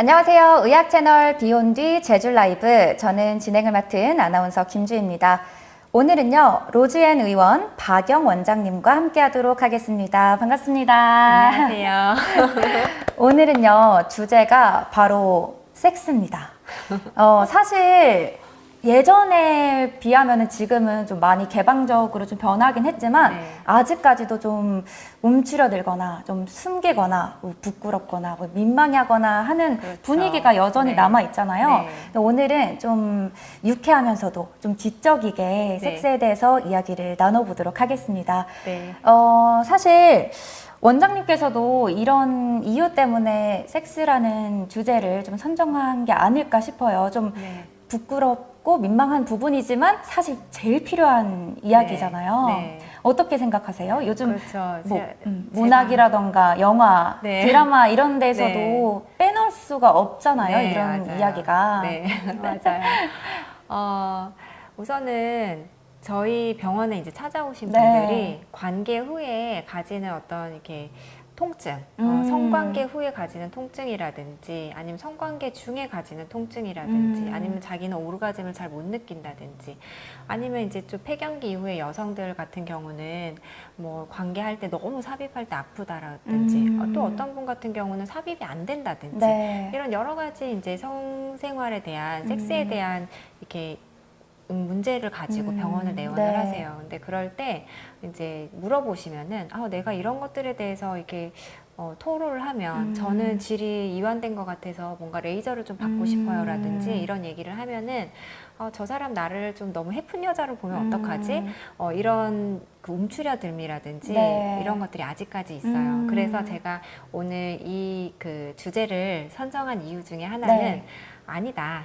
안녕하세요. 의학 채널 비욘디 제주 라이브. 저는 진행을 맡은 아나운서 김주희입니다. 오늘은요, 로즈앤 의원 박영 원장님과 함께 하도록 하겠습니다. 반갑습니다. 안녕하세요. 오늘은요, 주제가 바로 섹스입니다. 사실 예전에 비하면 지금은 좀 많이 개방적으로 좀 변하긴 했지만 아직까지도 좀 움츠려들거나 좀 숨기거나 뭐 부끄럽거나 뭐 민망해하거나 하는 분위기가 여전히 남아 있잖아요. 근데 오늘은 좀 유쾌하면서도 좀 지적이게 섹스에 대해서 이야기를 나눠보도록 하겠습니다. 사실 원장님께서도 이런 이유 때문에 섹스라는 주제를 좀 선정한 게 아닐까 싶어요. 좀 부끄럽고 민망한 부분이지만 사실 제일 필요한 이야기잖아요. 어떻게 생각하세요? 요즘 그렇죠. 문학이라던가 영화, 드라마 이런 데서도 빼놓을 수가 없잖아요. 이런 맞아요. 이야기가. 네, 맞아요. 우선은 저희 병원에 이제 찾아오신 분들이 관계 후에 가지는 어떤 이렇게 통증, 성관계 후에 가지는 통증이라든지 아니면 성관계 중에 가지는 통증이라든지 아니면 자기는 오르가즘을 잘 못 느낀다든지 아니면 이제 좀 폐경기 이후에 여성들 같은 경우는 뭐 관계할 때 너무 삽입할 때 아프다라든지 또 어떤 분 같은 경우는 삽입이 안 된다든지 이런 여러 가지 이제 성생활에 대한 섹스에 대한 이렇게 문제를 가지고 병원을 내원을 하세요. 근데 그럴 때 이제 물어보시면은 내가 이런 것들에 대해서 이렇게 토로를 하면 저는 질이 이완된 것 같아서 뭔가 레이저를 좀 받고 싶어요 라든지 이런 얘기를 하면은 저 사람 나를 좀 너무 해픈 여자로 보면 어떡하지? 이런 그 움츠려듦이라든지 이런 것들이 아직까지 있어요. 그래서 제가 오늘 이 그 주제를 선정한 이유 중에 하나는 아니다.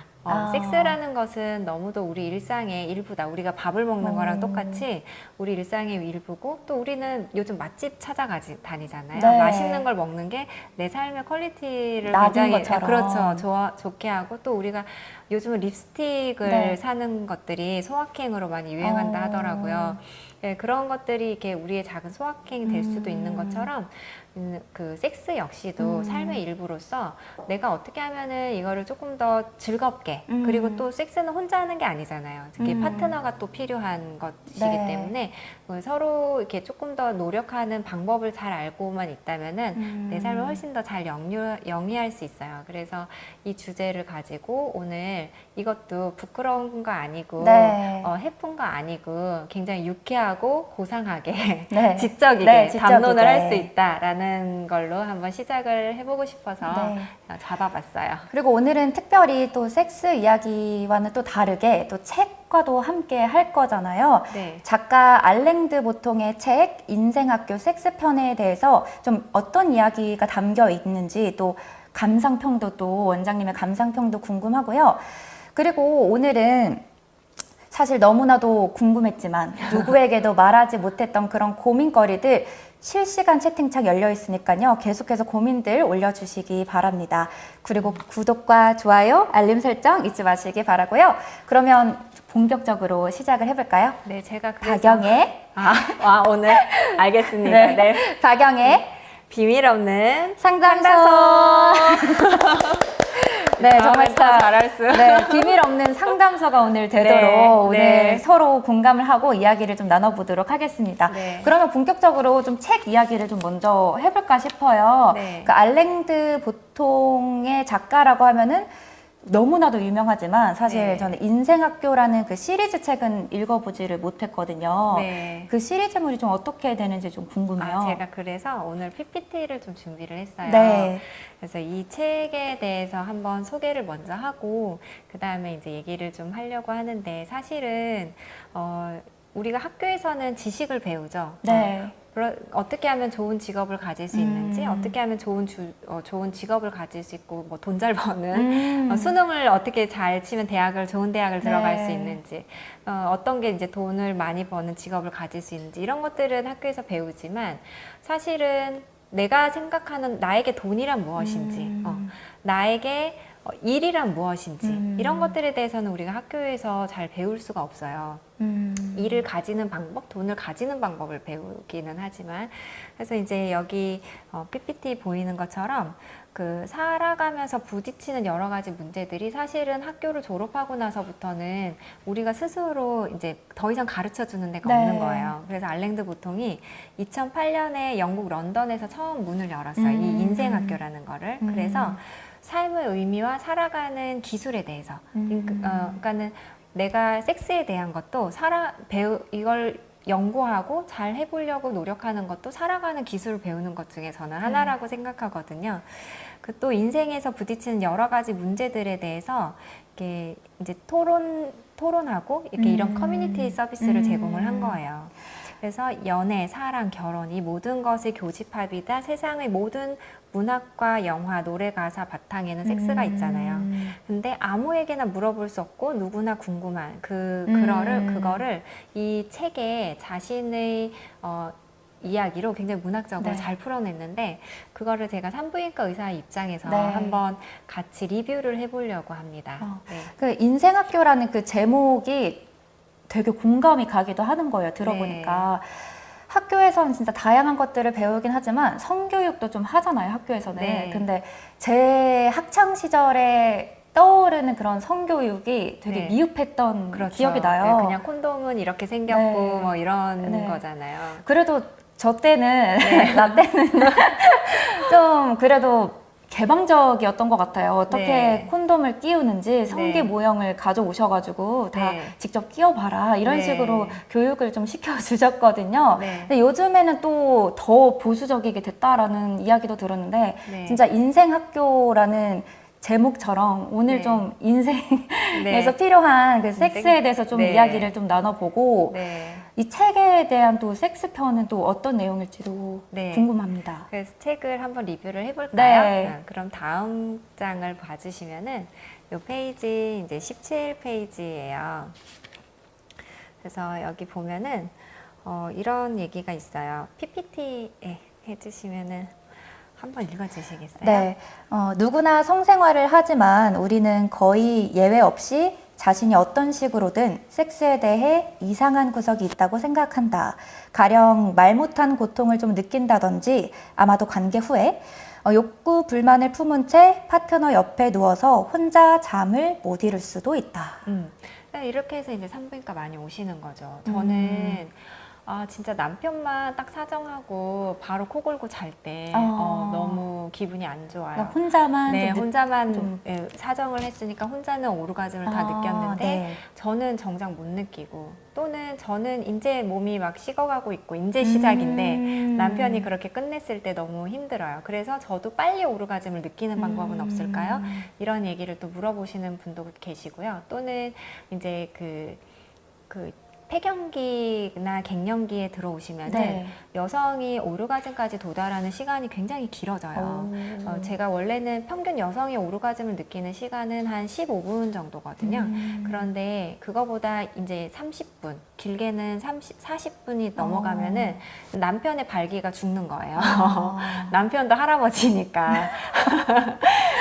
섹스라는 것은 너무도 우리 일상의 일부다. 우리가 밥을 먹는 거랑 똑같이 우리 일상의 일부고 또 우리는 요즘 맛집 다니잖아요. 맛있는 걸 먹는 게 내 삶의 퀄리티를 굉장히 것처럼. 좋게 하고 또 우리가 요즘은 립스틱을 사는 것들이 소확행으로 많이 유행한다 하더라고요. 그런 것들이 이렇게 우리의 작은 소확행이 될 수도 있는 것처럼 그 섹스 역시도 삶의 일부로서 내가 어떻게 하면은 이거를 조금 더 즐겁게 그리고 또 섹스는 혼자 하는 게 아니잖아요. 특히 파트너가 또 필요한 것이기 때문에 서로 이렇게 조금 더 노력하는 방법을 잘 알고만 있다면은 내 삶을 훨씬 더 잘 영위할 수 있어요. 그래서 이 주제를 가지고 오늘 이것도 부끄러운 거 아니고 해픈 거 아니고 굉장히 유쾌하고 고상하게 지적이게 담론을 할 수 있다라는 걸로 한번 시작을 해보고 싶어서 잡아봤어요. 그리고 오늘은 특별히 또 섹스 이야기와는 또 다르게 또 책과도 함께 할 거잖아요. 작가 알랭드 보통의 책 인생학교 섹스편에 대해서 좀 어떤 이야기가 담겨 있는지 또 감상평도 또 원장님의 감상평도 궁금하고요. 그리고 오늘은 사실 너무나도 궁금했지만 누구에게도 말하지 못했던 그런 고민거리들 실시간 채팅창 열려 있으니까요. 계속해서 고민들 올려주시기 바랍니다. 그리고 구독과 좋아요, 알림 설정 잊지 마시기 바라고요. 그러면 본격적으로 시작을 해볼까요? 네, 제가 그래서 박영의 오늘 알겠습니다. 박영의 비밀 없는 상담소. 정말 잘할 수. 비밀 없는 상담소가 오늘 되도록 오늘 서로 공감을 하고 이야기를 좀 나눠보도록 하겠습니다. 그러면 본격적으로 좀 책 이야기를 좀 먼저 해볼까 싶어요. 그 알랭드 보통의 작가라고 하면은 너무나도 유명하지만 사실 저는 인생학교라는 그 시리즈 책은 읽어보지를 못했거든요. 그 시리즈물이 좀 어떻게 되는지 좀 궁금해요. 제가 그래서 오늘 PPT를 좀 준비를 했어요. 그래서 이 책에 대해서 한번 소개를 먼저 하고 그 다음에 이제 얘기를 좀 하려고 하는데 사실은 우리가 학교에서는 지식을 배우죠. 어떻게 하면 좋은 직업을 가질 수 있는지, 어떻게 하면 좋은 직업을 가질 수 있고, 뭐 돈 잘 버는, 수능을 어떻게 잘 치면 좋은 대학을 들어갈 수 있는지, 어떤 게 이제 돈을 많이 버는 직업을 가질 수 있는지, 이런 것들은 학교에서 배우지만, 사실은 내가 생각하는 나에게 돈이란 무엇인지, 나에게 일이란 무엇인지 이런 것들에 대해서는 우리가 학교에서 잘 배울 수가 없어요. 일을 가지는 방법, 돈을 가지는 방법을 배우기는 하지만 그래서 이제 여기 PPT 보이는 것처럼 그 살아가면서 부딪히는 여러 가지 문제들이 사실은 학교를 졸업하고 나서부터는 우리가 스스로 이제 더 이상 가르쳐 주는 데가 없는 거예요. 그래서 알랭드 보통이 2008년에 영국 런던에서 처음 문을 열었어요. 이 인생학교라는 거를. 그래서 삶의 의미와 살아가는 기술에 대해서 그러니까는 내가 섹스에 대한 것도 이걸 연구하고 잘 해보려고 노력하는 것도 살아가는 기술을 배우는 것 중에 저는 하나라고 생각하거든요. 그 또 인생에서 부딪히는 여러 가지 문제들에 대해서 이렇게 이제 토론하고 이렇게 이런 커뮤니티 서비스를 제공을 한 거예요. 그래서 연애, 사랑, 결혼 이 모든 것의 교집합이다. 세상의 모든 문학과 영화, 노래, 가사 바탕에는 섹스가 있잖아요. 근데 아무에게나 물어볼 수 없고 누구나 궁금한 그거를 이 책에 자신의 이야기로 굉장히 문학적으로 잘 풀어냈는데 그거를 제가 산부인과 의사 입장에서 한번 같이 리뷰를 해보려고 합니다. 그 인생학교라는 그 제목이 되게 공감이 가기도 하는 거예요. 들어보니까. 학교에서는 진짜 다양한 것들을 배우긴 하지만 성교육도 좀 하잖아요. 학교에서는. 근데 제 학창 시절에 떠오르는 그런 성교육이 되게 미흡했던 기억이 나요. 그냥 콘돔은 이렇게 생겼고 뭐 이런 거잖아요. 그래도 저 때는 나 때는 좀 그래도 개방적이었던 것 같아요. 어떻게 콘돔을 끼우는지 성기 모형을 가져오셔가지고 다 직접 끼워봐라 이런 식으로 교육을 좀 시켜주셨거든요. 근데 요즘에는 또 더 보수적이게 됐다라는 이야기도 들었는데 진짜 인생학교라는 제목처럼 오늘 좀 인생에서 필요한 그 섹스에 대해서 좀 이야기를 좀 나눠보고 이 책에 대한 또 섹스 편은 또 어떤 내용일지도 궁금합니다. 그래서 책을 한번 리뷰를 해볼까요? 그럼 다음 장을 봐주시면은 이 페이지 이제 17페이지예요. 그래서 여기 보면은 이런 얘기가 있어요. PPT에 해주시면은 한번 읽어주시겠어요? 네, 누구나 성생활을 하지만 우리는 거의 예외 없이 자신이 어떤 식으로든 섹스에 대해 이상한 구석이 있다고 생각한다. 가령 말 못한 고통을 좀 느낀다든지 아마도 관계 후에 욕구, 불만을 품은 채 파트너 옆에 누워서 혼자 잠을 못 이룰 수도 있다. 이렇게 해서 이제 산부인과 많이 오시는 거죠. 저는 진짜 남편만 딱 사정하고 바로 코 골고 잘 때 너무 기분이 안 좋아요. 혼자만 사정을 했으니까 혼자는 오르가즘을 다 느꼈는데 저는 정작 못 느끼고 또는 저는 이제 몸이 막 식어가고 있고 이제 시작인데 남편이 그렇게 끝냈을 때 너무 힘들어요. 그래서 저도 빨리 오르가즘을 느끼는 방법은 없을까요? 이런 얘기를 또 물어보시는 분도 계시고요. 또는 이제 그 폐경기나 갱년기에 들어오시면은 여성이 오르가즘까지 도달하는 시간이 굉장히 길어져요. 제가 원래는 평균 여성이 오르가즘을 느끼는 시간은 한 15분 정도거든요. 그런데 그거보다 이제 30분, 길게는 40분이 넘어가면은 남편의 발기가 죽는 거예요. 남편도 할아버지니까.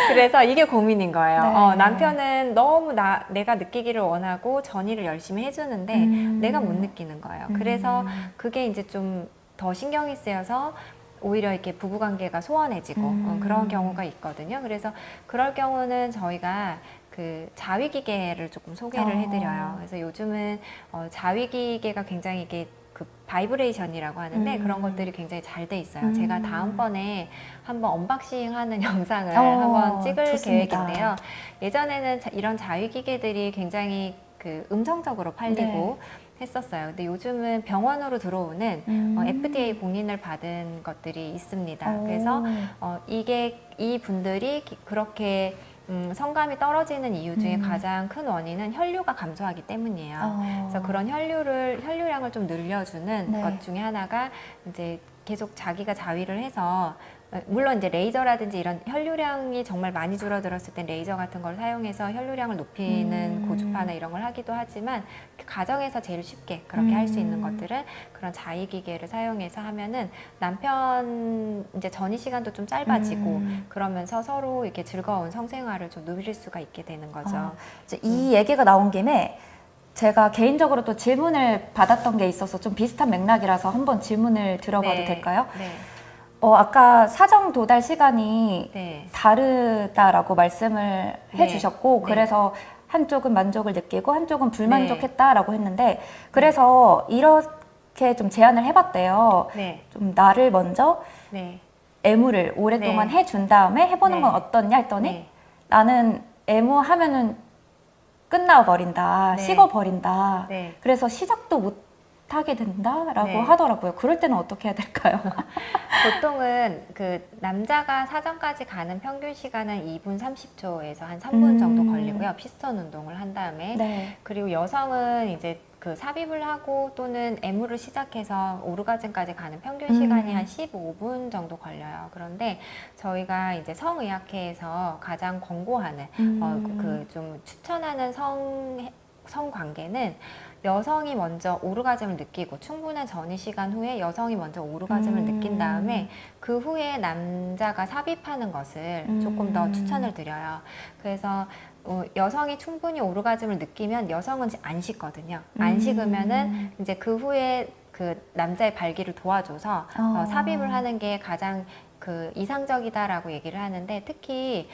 그래서 이게 고민인 거예요. 남편은 너무 내가 느끼기를 원하고 전이를 열심히 해주는데 내가 못 느끼는 거예요. 그래서 그게 이제 좀 더 신경이 쓰여서 오히려 이렇게 부부관계가 소원해지고 그런 경우가 있거든요. 그래서 그럴 경우는 저희가 그 자위기계를 조금 소개를 해드려요. 그래서 요즘은 자위기계가 굉장히 이게 그 바이브레이션이라고 하는데 그런 것들이 굉장히 잘 돼 있어요. 제가 다음번에 한번 언박싱하는 영상을 한번 찍을 좋습니다. 계획인데요. 예전에는 이런 자위기계들이 굉장히 그 음성적으로 팔리고 했었어요. 근데 요즘은 병원으로 들어오는 FDA 공인을 받은 것들이 있습니다. 그래서 이 분들이 그렇게 성감이 떨어지는 이유 중에 가장 큰 원인은 혈류가 감소하기 때문이에요. 그래서 그런 혈류량을 좀 늘려주는 것 중에 하나가 이제 계속 자기가 자위를 해서 물론 이제 레이저라든지 이런 혈류량이 정말 많이 줄어들었을 땐 레이저 같은 걸 사용해서 혈류량을 높이는 고주파나 이런 걸 하기도 하지만 가정에서 제일 쉽게 그렇게 할 수 있는 것들은 그런 자위기계를 사용해서 하면은 남편 이제 전이 시간도 좀 짧아지고 그러면서 서로 이렇게 즐거운 성생활을 좀 누릴 수가 있게 되는 거죠. 이제 이 얘기가 나온 김에 제가 개인적으로 또 질문을 받았던 게 있어서 좀 비슷한 맥락이라서 한번 질문을 들어봐도 네. 될까요? 네. 아까 사정 도달 시간이 네. 다르다라고 말씀을 해주셨고, 네. 그래서 한쪽은 만족을 느끼고 한쪽은 불만족했다라고 했는데, 그래서 이렇게 좀 제안을 해봤대요. 네. 좀 나를 먼저 네. 애무를 오랫동안 해준 다음에 해보는 건 어떠냐 했더니 나는 애무하면은 끝나버린다, 식어버린다. 그래서 시작도 못 하게 된다라고 하더라고요. 그럴 때는 어떻게 해야 될까요? 보통은 그 남자가 사정까지 가는 평균 시간은 2분 30초에서 한 3분 정도 걸리고요. 피스톤 운동을 한 다음에. 그리고 여성은 이제 그 삽입을 하고 또는 애무를 시작해서 오르가즘까지 가는 평균 시간이 한 15분 정도 걸려요. 그런데 저희가 이제 성의학회에서 가장 권고하는 그 좀 추천하는 성관계는 여성이 먼저 오르가즘을 느끼고 충분한 전이 시간 후에 여성이 먼저 오르가즘을 느낀 다음에 그 후에 남자가 삽입하는 것을 조금 더 추천을 드려요. 그래서 여성이 충분히 오르가즘을 느끼면 여성은 안 식거든요. 안 식으면은 이제 그 후에 그 남자의 발기를 도와줘서 삽입을 하는 게 가장 그 이상적이다라고 얘기를 하는데, 특히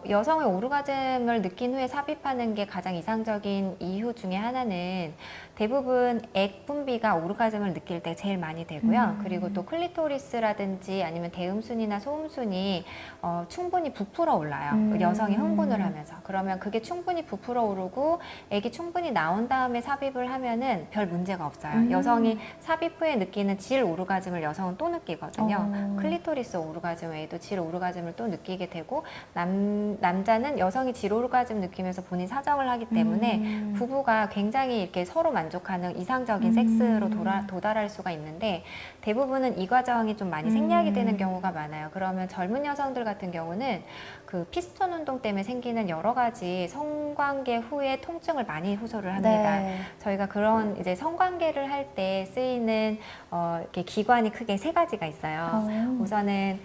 여성의 오르가즘을 느낀 후에 삽입하는 게 가장 이상적인 이유 중에 하나는 대부분 액 분비가 오르가즘을 느낄 때 제일 많이 되고요. 그리고 또 클리토리스라든지 아니면 대음순이나 소음순이 충분히 부풀어 올라요. 여성이 흥분을 하면서. 그러면 그게 충분히 부풀어 오르고 액이 충분히 나온 다음에 삽입을 하면은 별 문제가 없어요. 여성이 삽입 후에 느끼는 질 오르가즘을 여성은 또 느끼거든요. 클리토리스 오르가즘 외에도 질 오르가즘을 또 느끼게 되고, 남자는 여성이 질 오르가즘 느끼면서 본인 사정을 하기 때문에 부부가 굉장히 이렇게 서로 만족하는 이상적인 섹스로 도달할 수가 있는데, 대부분은 이 과정이 좀 많이 생략이 되는 경우가 많아요. 그러면 젊은 여성들 같은 경우는 그 피스톤 운동 때문에 생기는 여러 가지 성관계 후에 통증을 많이 호소를 합니다. 저희가 그런 이제 성관계를 할 때 쓰이는 이렇게 기관이 크게 3가지가 있어요. 우선은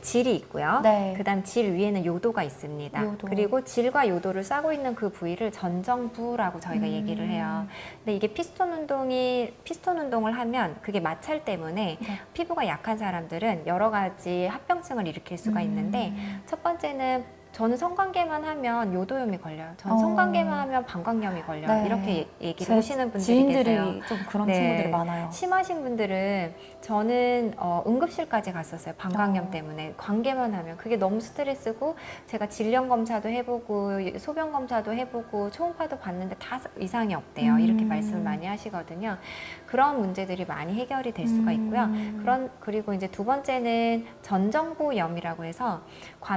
질이 있고요. 그다음 질 위에는 요도가 있습니다. 그리고 질과 요도를 싸고 있는 그 부위를 전정부라고 저희가 얘기를 해요. 근데 이게 피스톤 운동을 하면 그게 마찰 때문에 피부가 약한 사람들은 여러 가지 합병증을 일으킬 수가 있는데, 첫 번째는 저는 성관계만 하면 요도염이 걸려요. 저는 성관계만 하면 방광염이 걸려요. 이렇게 얘기를 하시는 분들이 지인들이 계세요. 좀 그런 친구들이 많아요. 심하신 분들은 저는 응급실까지 갔었어요. 방광염 때문에. 관계만 하면 그게 너무 스트레스고, 제가 질량 검사도 해보고 소변 검사도 해보고 초음파도 봤는데 다 이상이 없대요. 이렇게 말씀을 많이 하시거든요. 그런 문제들이 많이 해결이 될 수가 있고요. 그리고 이제 두 번째는 전정부염이라고 해서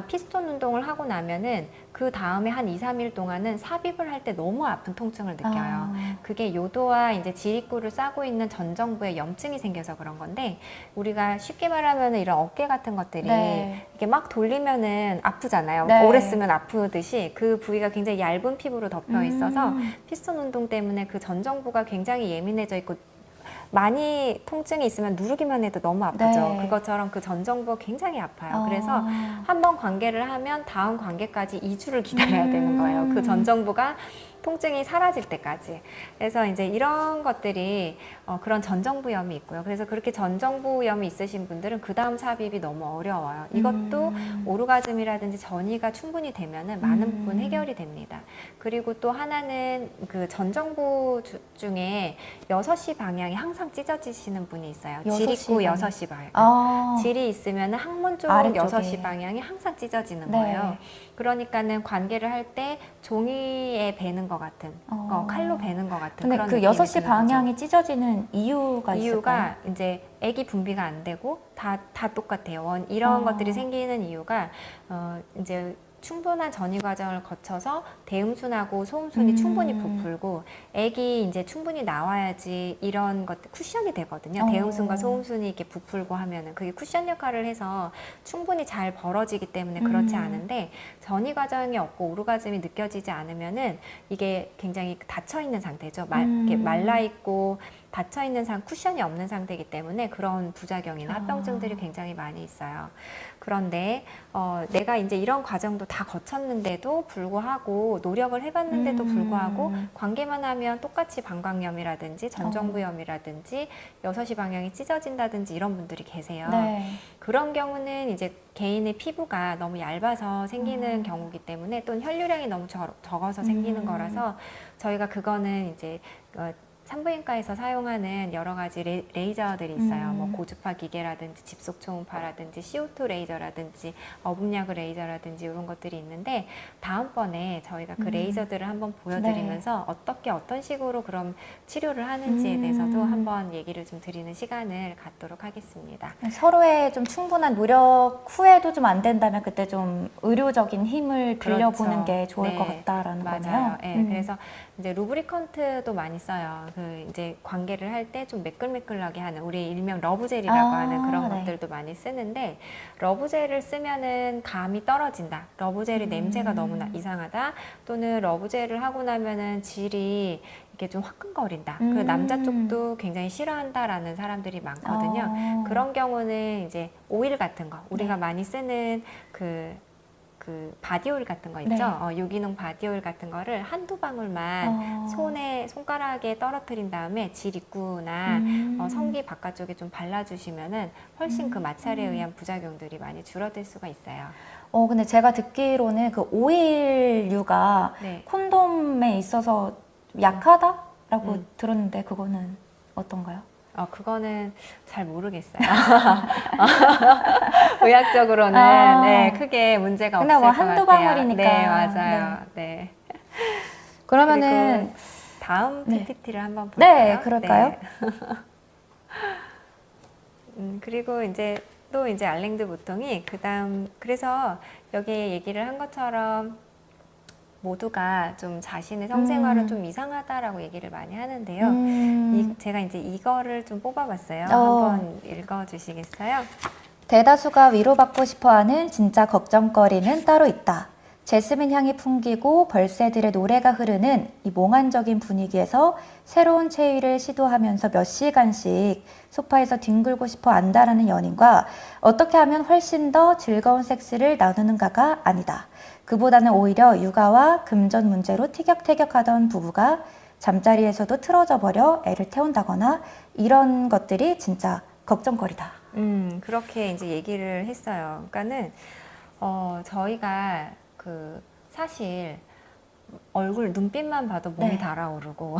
피스톤 운동을 하고 나면은 그 다음에 한 2-3일 동안은 삽입을 할 때 너무 아픈 통증을 느껴요. 그게 요도와 이제 지립구를 싸고 있는 전정부에 염증이 생겨서 그런 건데, 우리가 쉽게 말하면 이런 어깨 같은 것들이 이렇게 막 돌리면은 아프잖아요. 오래 쓰면 아프듯이 그 부위가 굉장히 얇은 피부로 덮여 있어서 피스톤 운동 때문에 그 전정부가 굉장히 예민해져 있고, 많이 통증이 있으면 누르기만 해도 너무 아프죠. 그것처럼 그 전정부가 굉장히 아파요. 그래서 한 번 관계를 하면 다음 관계까지 2주를 기다려야 되는 거예요. 그 전정부가 통증이 사라질 때까지. 그래서 이제 이런 것들이 그런 전정부염이 있고요. 그래서 그렇게 전정부염이 있으신 분들은 그 다음 삽입이 너무 어려워요. 이것도 오르가즘이라든지 전이가 충분히 되면은 많은 부분 해결이 됩니다. 그리고 또 하나는 그 전정부 중에 6시 방향이 항상 찢어지시는 분이 있어요. 질 있고 6시 방향. 질이 있으면 항문 쪽 6시 방향이 항상 찢어지는 거예요. 그러니까는 관계를 할 때 종이에 베는 것 같은, 칼로 베는 것 같은 그런 그 6시 방향이 찢어지는 이유가 있을까요? 이제 액이 분비가 안 되고 다 똑같아요. 이런 것들이 생기는 이유가 이제 충분한 전이 과정을 거쳐서 대음순하고 소음순이 충분히 부풀고 액이 이제 충분히 나와야지 이런 것들 쿠션이 되거든요. 대음순과 소음순이 이렇게 부풀고 하면은 그게 쿠션 역할을 해서 충분히 잘 벌어지기 때문에 그렇지 않은데 전이 과정이 없고 오르가즘이 느껴지지 않으면은 이게 굉장히 닫혀 있는 상태죠. 이렇게 말라 있고 닫혀 있는 쿠션이 없는 상태이기 때문에 그런 부작용이나 합병증들이 굉장히 많이 있어요. 그런데 내가 이제 이런 과정도 다 거쳤는데도 불구하고 노력을 해봤는데도 불구하고 관계만 하면 똑같이 방광염이라든지 전정부염이라든지 6시 방향이 찢어진다든지 이런 분들이 계세요. 네. 그런 경우는 이제 개인의 피부가 너무 얇아서 생기는 경우이기 때문에 또는 혈류량이 너무 적어서 생기는 거라서 저희가 그거는 이제 산부인과에서 사용하는 여러 가지 레이저들이 있어요. 뭐 고주파 기계라든지 집속 초음파라든지 CO2 레이저라든지 어분야구 레이저라든지 이런 것들이 있는데 다음번에 저희가 그 레이저들을 한번 보여드리면서 어떻게 어떤 식으로 그럼 치료를 하는지에 대해서도 한번 얘기를 좀 드리는 시간을 갖도록 하겠습니다. 서로의 좀 충분한 노력 후에도 좀 안 된다면 그때 좀 의료적인 힘을 빌려보는 그렇죠. 게 좋을 네, 것 같다라는 맞아요. 거네요. 네, 그래서 이제 루브리컨트도 많이 써요. 이제 관계를 할 때 좀 매끌매끌하게 하는 우리 일명 러브젤이라고 하는 그런 것들도 많이 쓰는데 러브젤을 쓰면은 감이 떨어진다. 러브젤이 냄새가 너무나 이상하다. 또는 러브젤을 하고 나면은 질이 이게 좀 화끈거린다. 그 남자 쪽도 굉장히 싫어한다라는 사람들이 많거든요. 그런 경우는 이제 오일 같은 거 우리가 많이 쓰는 그 바디오일 같은 거 있죠? 유기농 바디오일 같은 거를 한두 방울만 손가락에 떨어뜨린 다음에 질 입구나 성기 바깥쪽에 좀 발라주시면은 훨씬 그 마찰에 의한 부작용들이 많이 줄어들 수가 있어요. 근데 제가 듣기로는 그 오일류가 콘돔에 있어서 약하다라고 들었는데 그거는 어떤가요? 그거는 잘 모르겠어요. 의학적으로는 네, 크게 문제가 없을 것 같아요. 한두 방울이니까. 네, 맞아요. 네. 그러면은 다음 PPT를 한번 볼까요? 네, 그럴까요? 네. 그리고 이제 또 이제 알랭드 보통이 그래서 여기에 얘기를 한 것처럼 모두가 좀 자신의 성생활은 좀 이상하다라고 얘기를 많이 하는데요. 제가 이제 이거를 좀 뽑아봤어요. 한번 읽어주시겠어요? 대다수가 위로받고 싶어하는 진짜 걱정거리는 따로 있다. 제스민 향이 풍기고 벌새들의 노래가 흐르는 이 몽환적인 분위기에서 새로운 체위를 시도하면서 몇 시간씩 소파에서 뒹굴고 싶어 안다라는 연인과 어떻게 하면 훨씬 더 즐거운 섹스를 나누는가가 아니다. 그보다는 오히려 육아와 금전 문제로 티격태격하던 부부가 잠자리에서도 틀어져 버려 애를 태운다거나 이런 것들이 진짜 걱정거리다. 그렇게 이제 얘기를 했어요. 그러니까는 저희가 사실 얼굴 눈빛만 봐도 몸이 달아오르고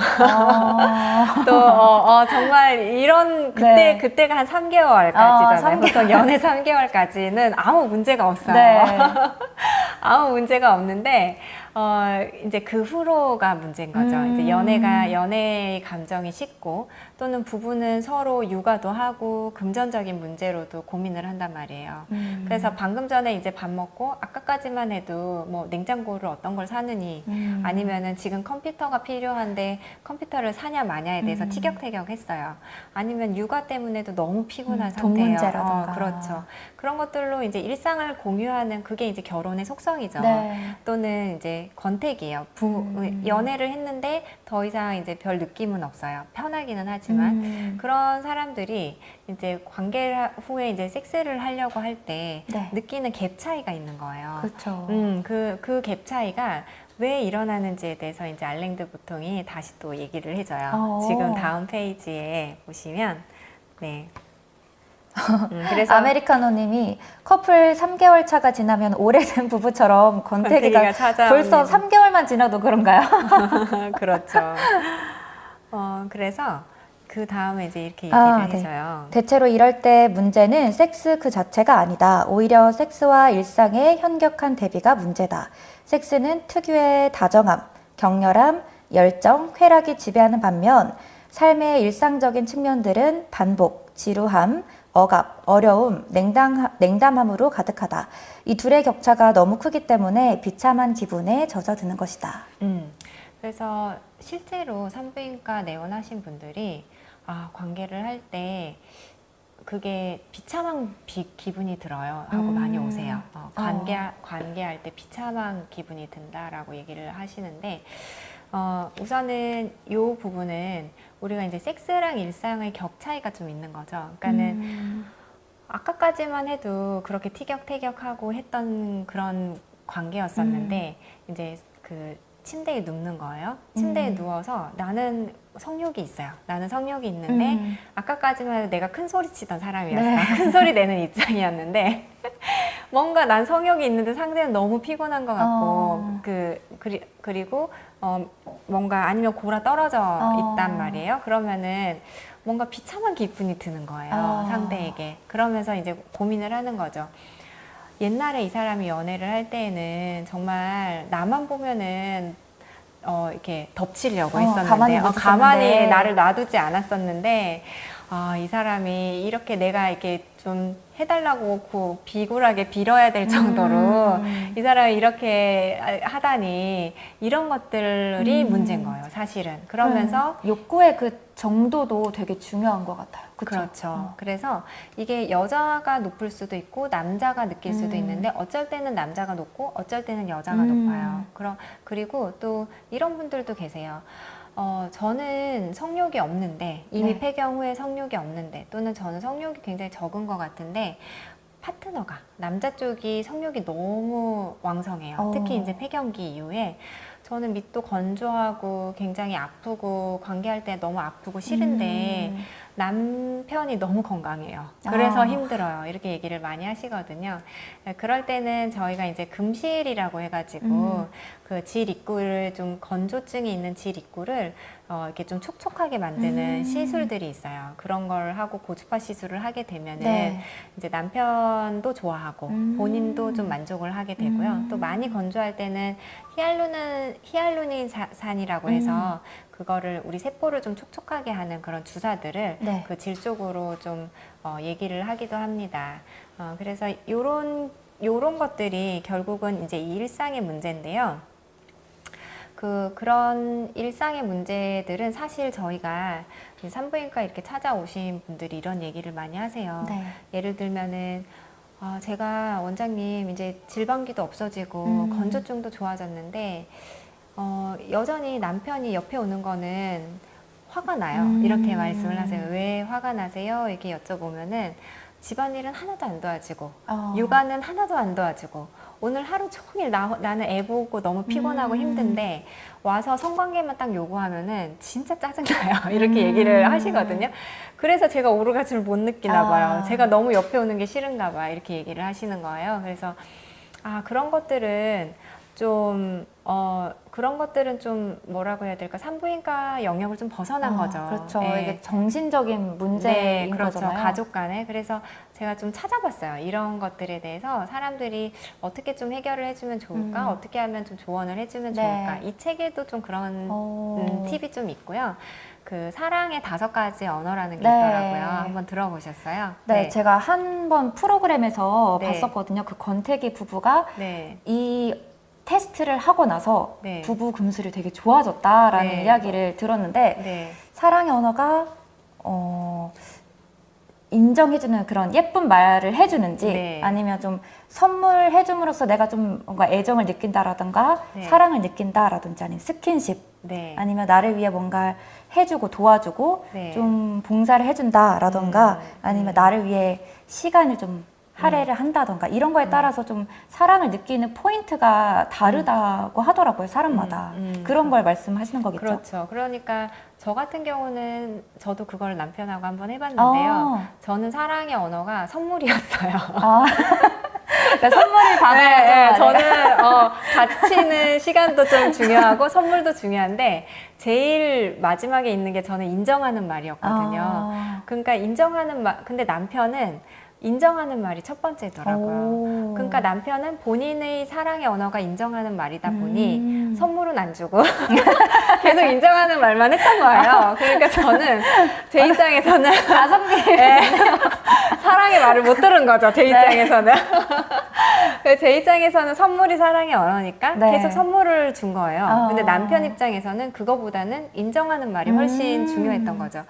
또 정말 이런 그때가 한 3개월까지잖아요. 보통 연애 3개월까지는 아무 문제가 없어요. 아무 문제가 없는데 이제 그 후로가 문제인 거죠. 이제 연애의 감정이 식고 또는 부부는 서로 육아도 하고 금전적인 문제로도 고민을 한단 말이에요. 그래서 방금 전에 이제 밥 먹고 아까까지만 해도 뭐 냉장고를 어떤 걸 사느니 아니면은 지금 컴퓨터가 필요한데 컴퓨터를 사냐 마냐에 대해서 티격태격했어요. 아니면 육아 때문에도 너무 피곤한 돈 상태예요. 문제라던가. 그렇죠. 그런 것들로 이제 일상을 공유하는 그게 이제 결혼의 속성이죠. 또는 이제 권태기예요. 연애를 했는데 더 이상 이제 별 느낌은 없어요. 편하기는 하지만 그런 사람들이 이제 관계 후에 이제 섹스를 하려고 할 때 느끼는 갭 차이가 있는 거예요. 그렇죠. 그 갭 차이가 왜 일어나는지에 대해서 이제 알랭드 보통이 다시 또 얘기를 해줘요. 지금 다음 페이지에 보시면 그래서 아메리카노님이 커플 3개월 차가 지나면 오래된 부부처럼 권태기가 벌써 3개월만 지나도 그런가요? 그렇죠. 그래서 그 다음에 이제 이렇게 얘기를 해줘요. 대체로 이럴 때 문제는 섹스 그 자체가 아니다. 오히려 섹스와 일상의 현격한 대비가 문제다. 섹스는 특유의 다정함, 격렬함, 열정, 쾌락이 지배하는 반면 삶의 일상적인 측면들은 반복, 지루함, 억압, 어려움, 냉담함으로 가득하다. 이 둘의 격차가 너무 크기 때문에 비참한 기분에 젖어드는 것이다. 그래서 실제로 산부인과 내원하신 분들이 관계를 할 때 그게 비참한 기분이 들어요 하고 많이 오세요. 관계할 때 비참한 기분이 든다라고 얘기를 하시는데 우선은 이 부분은 우리가 이제 섹스랑 일상의 격 차이가 좀 있는 거죠. 그러니까는 아까까지만 해도 그렇게 티격태격하고 했던 그런 관계였었는데 이제 그 침대에 눕는 거예요. 침대에 누워서 나는 성욕이 있어요. 나는 성욕이 있는데 아까까지만 해도 내가 큰 소리 치던 사람이었어. 네. 큰 소리 내는 입장이었는데 뭔가 난 성욕이 있는데 상대는 너무 피곤한 것 같고 그리고 뭔가 아니면 골아 떨어져 있단 말이에요. 그러면은 뭔가 비참한 기분이 드는 거예요. 상대에게. 그러면서 이제 고민을 하는 거죠. 옛날에 이 사람이 연애를 할 때에는 정말 나만 보면은 이렇게 덮치려고 했었는데 가만히 나를 놔두지 않았었는데 이 사람이 이렇게 내가 이렇게 좀 해달라고 비굴하게 빌어야 될 정도로 이 사람이 이렇게 하다니 이런 것들이 문제인 거예요, 사실은. 그러면서 욕구의 그 정도도 되게 중요한 것 같아요. 그쵸? 그렇죠. 그래서 이게 여자가 높을 수도 있고 남자가 느낄 수도 있는데 어쩔 때는 남자가 높고 어쩔 때는 여자가 높아요. 그리고 또 이런 분들도 계세요. 저는 성욕이 없는데 이미 폐경 후에 성욕이 없는데 또는 저는 성욕이 굉장히 적은 것 같은데 파트너가 남자 쪽이 성욕이 너무 왕성해요. 특히 이제 폐경기 이후에 저는 밑도 건조하고 굉장히 아프고 관계할 때 너무 아프고 싫은데 남편이 너무 건강해요. 그래서 힘들어요. 이렇게 얘기를 많이 하시거든요. 그럴 때는 저희가 이제 금실이라고 해가지고 그 질 입구를 좀 건조증이 있는 질 입구를 이렇게 좀 촉촉하게 만드는 시술들이 있어요. 그런 걸 하고 고주파 시술을 하게 되면은 이제 남편도 좋아하고 본인도 좀 만족을 하게 되고요. 또 많이 건조할 때는 히알루닌산이라고 해서 그거를 우리 세포를 좀 촉촉하게 하는 그런 주사들을 그 질 쪽으로 좀 얘기를 하기도 합니다. 그래서 요런 것들이 결국은 이제 이 일상의 문제인데요. 그런 일상의 문제들은 사실 저희가 산부인과 이렇게 찾아오신 분들이 이런 얘기를 많이 하세요. 예를 들면은 제가 원장님 이제 질방기도 없어지고 건조증도 좋아졌는데 여전히 남편이 옆에 오는 거는 화가 나요. 이렇게 말씀을 하세요. 왜 화가 나세요? 이렇게 여쭤보면은 집안일은 하나도 안 도와주고 육아는 하나도 안 도와주고 오늘 하루 종일 나는 애 보고 너무 피곤하고 힘든데 와서 성관계만 딱 요구하면은 진짜 짜증나요. 이렇게 얘기를 하시거든요. 그래서 제가 오르가즘을 못 느끼나 봐요. 제가 너무 옆에 오는 게 싫은가 봐. 이렇게 얘기를 하시는 거예요. 그래서 그런 것들은 좀 뭐라고 해야 될까? 산부인과 영역을 좀 벗어난 거죠. 그렇죠. 이게 정신적인 문제인 그렇죠. 거잖아요. 가족 간에. 그래서 제가 좀 찾아봤어요. 이런 것들에 대해서 사람들이 어떻게 좀 해결을 해주면 좋을까? 어떻게 하면 좀 조언을 해주면 좋을까? 이 책에도 좀 그런 팁이 좀 있고요. 그 사랑의 5가지 언어라는 게 있더라고요. 한번 들어보셨어요? 네, 제가 한 번 프로그램에서 봤었거든요. 그 권태기 부부가 이 테스트를 하고 나서 부부 금슬이 되게 좋아졌다라는 이야기를 들었는데 사랑의 언어가 인정해주는 그런 예쁜 말을 해주는지 아니면 좀 선물해줌으로써 내가 좀 뭔가 애정을 느낀다라든가 사랑을 느낀다라든지 아니면 스킨십 아니면 나를 위해 뭔가 해주고 도와주고 좀 봉사를 해준다라든가 아니면 나를 위해 시간을 좀 할애를 한다던가 이런 거에 따라서 좀 사랑을 느끼는 포인트가 다르다고 하더라고요, 사람마다. 그런 걸 말씀하시는 거겠죠? 그렇죠. 그러니까 저 같은 경우는 저도 그걸 남편하고 한번 해봤는데요. 저는 사랑의 언어가 선물이었어요. 그러니까 선물을 받아야죠. 저는 바치는 시간도 좀 중요하고 선물도 중요한데 제일 마지막에 있는 게 저는 인정하는 말이었거든요. 그러니까 인정하는 말, 근데 남편은 인정하는 말이 첫 번째더라고요. 그러니까 남편은 본인의 사랑의 언어가 인정하는 말이다 보니 선물은 안 주고 계속 인정하는 말만 했던 거예요. 그러니까 저는 제 입장에서는 가성비 사랑의 말을 못 들은 거죠, 제 입장에서는. 제 입장에서는 선물이 사랑의 언어니까 네. 계속 선물을 준 거예요. 근데 남편 입장에서는 그거보다는 인정하는 말이 훨씬 중요했던 거죠.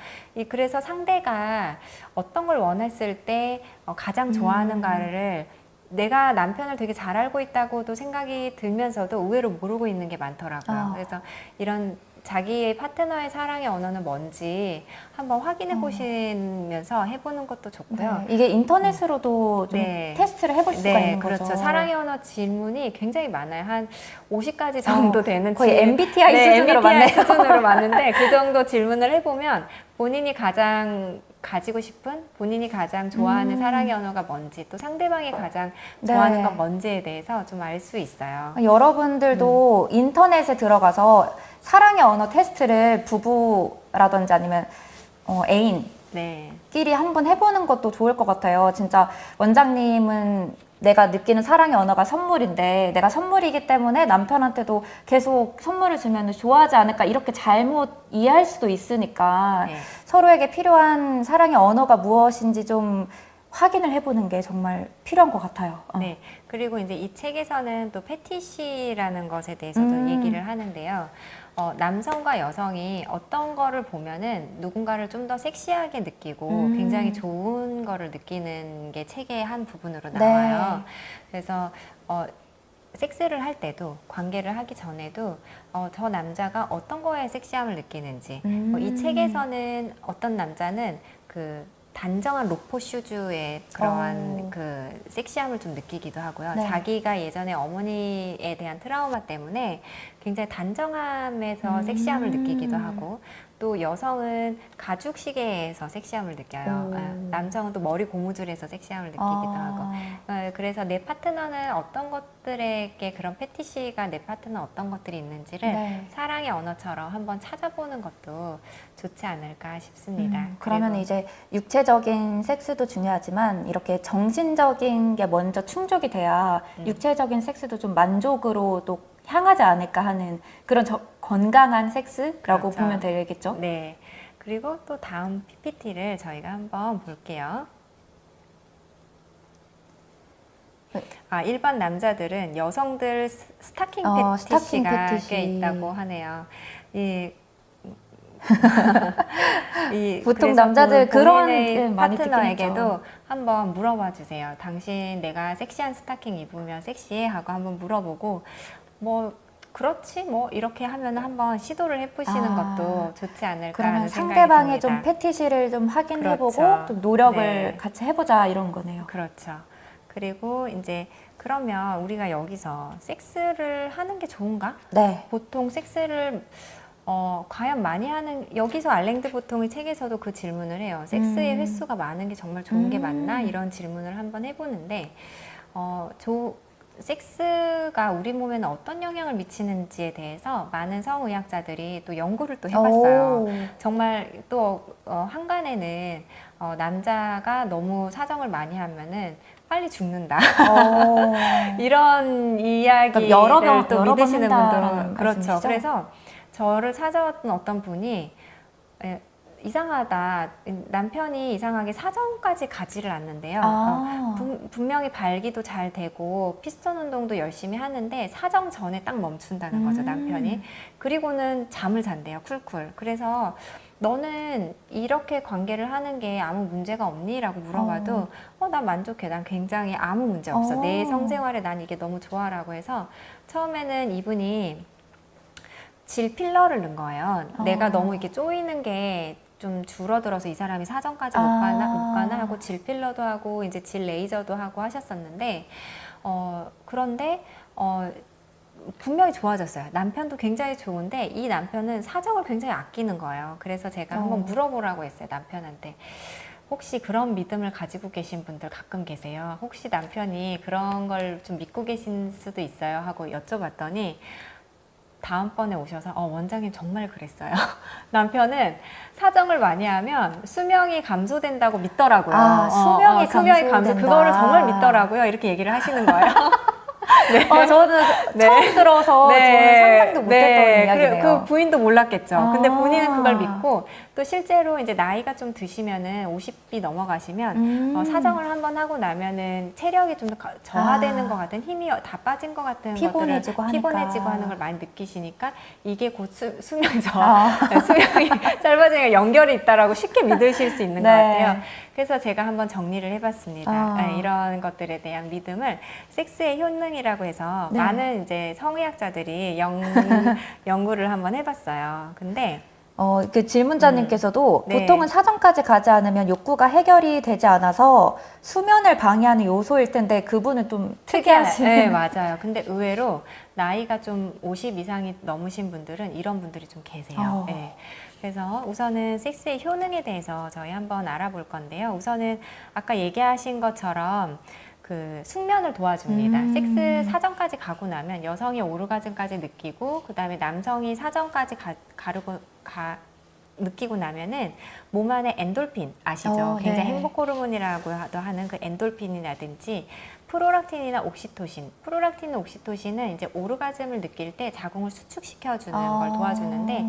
그래서 상대가 어떤 걸 원했을 때 가장 좋아하는가를 내가 남편을 되게 잘 알고 있다고도 생각이 들면서도 의외로 모르고 있는 게 많더라고요. 그래서 이런 자기의 파트너의 사랑의 언어는 뭔지 한번 확인해 보시면서 해보는 것도 좋고요. 네, 이게 인터넷으로도 좀 네. 테스트를 해볼 수가 있는 거죠. 그렇죠. 사랑의 언어 질문이 굉장히 많아요. 한 50가지 정도 되는 거의 MBTI 수준으로 맞네요. 수준으로 맞는데 그 정도 질문을 해보면 본인이 가장 가지고 싶은, 본인이 가장 좋아하는 사랑의 언어가 뭔지, 또 상대방이 가장 좋아하는 건 뭔지에 대해서 좀 알 수 있어요. 여러분들도 인터넷에 들어가서 사랑의 언어 테스트를 부부라든지 아니면 애인끼리 한번 해보는 것도 좋을 것 같아요. 진짜 원장님은 내가 느끼는 사랑의 언어가 선물인데 내가 선물이기 때문에 남편한테도 계속 선물을 주면 좋아하지 않을까 이렇게 잘못 이해할 수도 있으니까 서로에게 필요한 사랑의 언어가 무엇인지 좀 확인을 해보는 게 정말 필요한 것 같아요. 네. 그리고 이제 이 책에서는 또 패티시라는 것에 대해서도 얘기를 하는데요. 남성과 여성이 어떤 거를 보면은 누군가를 좀 더 섹시하게 느끼고 굉장히 좋은 거를 느끼는 게 책의 한 부분으로 나와요. 그래서 섹스를 할 때도, 관계를 하기 전에도 저 남자가 어떤 거에 섹시함을 느끼는지, 이 책에서는 어떤 남자는 그 단정한 로퍼 슈즈의 그러한 그 섹시함을 좀 느끼기도 하고요. 자기가 예전에 어머니에 대한 트라우마 때문에 굉장히 단정함에서 섹시함을 느끼기도 하고, 또 여성은 가죽 시계에서 섹시함을 느껴요. 남성은 또 머리 고무줄에서 섹시함을 느끼기도 하고. 그래서 내 파트너는 어떤 것들에게 그런 패티시가 내 파트너 어떤 것들이 있는지를 사랑의 언어처럼 한번 찾아보는 것도 좋지 않을까 싶습니다. 그러면 이제 육체적인 섹스도 중요하지만 이렇게 정신적인 게 먼저 충족이 돼야 육체적인 섹스도 좀 만족으로 또 향하지 않을까 하는 그런 건강한 섹스라고 보면 되겠죠? 네. 그리고 또 다음 PPT를 저희가 한번 볼게요. 일반 남자들은 여성들 스타킹 패티시가 꽤 있다고 하네요. 보통 남자들 그런 파트너에게도 한번 물어봐 주세요. 당신 내가 섹시한 스타킹 입으면 섹시해? 하고 한번 물어보고 뭐 그렇지 뭐 이렇게 하면 한번 시도를 해보시는 것도 좋지 않을까 하는 생각이 듭니다. 상대방의 좀 패티시를 좀 확인해보고 좀 노력을 같이 해보자 이런 거네요. 그렇죠. 그리고 이제 그러면 우리가 여기서 섹스를 하는 게 좋은가? 보통 섹스를 과연 많이 하는, 여기서 알랭드 보통의 책에서도 그 질문을 해요. 섹스의 횟수가 많은 게 정말 좋은 게 맞나? 이런 질문을 한번 해보는데 섹스가 우리 몸에는 어떤 영향을 미치는지에 대해서 많은 성의학자들이 또 연구를 또 해봤어요. 정말 또 한간에는 남자가 너무 사정을 많이 하면은 빨리 죽는다. 이런 이야기를 또 믿으시는 분들은 그렇죠. 그래서 저를 찾아왔던 어떤 분이 이상하다. 남편이 이상하게 사정까지 가지를 않는데요. 분명히 발기도 잘 되고 피스톤 운동도 열심히 하는데 사정 전에 딱 멈춘다는 거죠, 남편이. 그리고는 잠을 잔대요, 쿨쿨. 그래서 너는 이렇게 관계를 하는 게 아무 문제가 없니? 라고 물어봐도 난 만족해. 난 굉장히 아무 문제 없어. 내 성생활에 난 이게 너무 좋아. 라고 해서 처음에는 이분이 질 필러를 넣은 거예요. 내가 너무 이렇게 쪼이는 게 좀 줄어들어서 이 사람이 사정까지 못 가나 하고 질 필러도 하고 이제 질 레이저도 하고 하셨었는데 그런데 분명히 좋아졌어요. 남편도 굉장히 좋은데 이 남편은 사정을 굉장히 아끼는 거예요. 그래서 제가 한번 물어보라고 했어요, 남편한테. 혹시 그런 믿음을 가지고 계신 분들 가끔 계세요? 혹시 남편이 그런 걸 좀 믿고 계신 수도 있어요? 하고 여쭤봤더니 다음번에 오셔서 원장님 정말 그랬어요. 남편은 사정을 많이 하면 수명이 감소된다고 믿더라고요. 수명이 감소 그거를 정말 믿더라고요. 이렇게 얘기를 하시는 거예요. 저는 처음 들어서 저는 상상도 못했던 이야기네요. 그 부인도 몰랐겠죠. 근데 본인은 그걸 믿고 또 실제로 이제 나이가 좀 드시면은 50이 넘어가시면 사정을 한번 하고 나면은 체력이 좀 저하되는 것 같은 힘이 다 빠진 것 같은 피곤해지고 하는 걸 많이 느끼시니까 이게 곧 수명이 짧아지니까 연결이 있다라고 쉽게 믿으실 수 있는 것 같아요. 그래서 제가 한번 정리를 해봤습니다. 이런 것들에 대한 믿음을 섹스의 효능이라고 해서 많은 이제 성의학자들이 연구를 한번 해봤어요. 근데 그 질문자님께서도 보통은 사정까지 가지 않으면 욕구가 해결이 되지 않아서 수면을 방해하는 요소일 텐데 그분은 좀 특이하시네요. 네, 맞아요. 근데 의외로 나이가 좀 50 이상이 넘으신 분들은 이런 분들이 좀 계세요. 네. 그래서 우선은 섹스의 효능에 대해서 저희 한번 알아볼 건데요. 우선은 아까 얘기하신 것처럼 그 숙면을 도와줍니다. 섹스 사정까지 가고 나면 여성이 오르가즘까지 느끼고 그 다음에 남성이 사정까지 느끼고 나면은 몸 안에 엔돌핀 아시죠? 굉장히 행복 호르몬이라고도 하는 그 엔돌핀이라든지 프로락틴이나 옥시토신. 프로락틴과 옥시토신은 이제 오르가즘을 느낄 때 자궁을 수축시켜주는 걸 도와주는데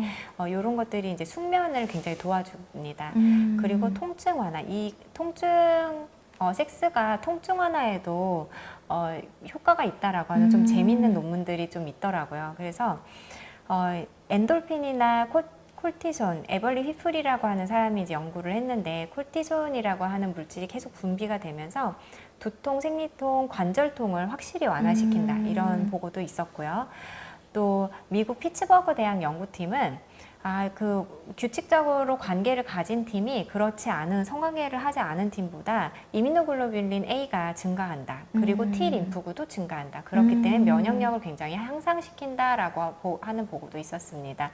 이런 것들이 이제 숙면을 굉장히 도와줍니다. 그리고 통증 완화. 이 통증 섹스가 통증 완화에도 효과가 있다라고 하는 좀 재밌는 논문들이 좀 있더라고요. 그래서 엔돌핀이나 콜티손, 에벌리 휘플이라고 하는 사람이 이제 연구를 했는데 콜티손이라고 하는 물질이 계속 분비가 되면서 두통, 생리통, 관절통을 확실히 완화시킨다 이런 보고도 있었고요. 또 미국 피츠버그 대학 연구팀은 그 규칙적으로 관계를 가진 팀이 그렇지 않은 성관계를 하지 않은 팀보다 이민노글로뷸린 A가 증가한다. 그리고 T 림프구도 증가한다. 그렇기 때문에 면역력을 굉장히 향상시킨다라고 하는 보고도 있었습니다.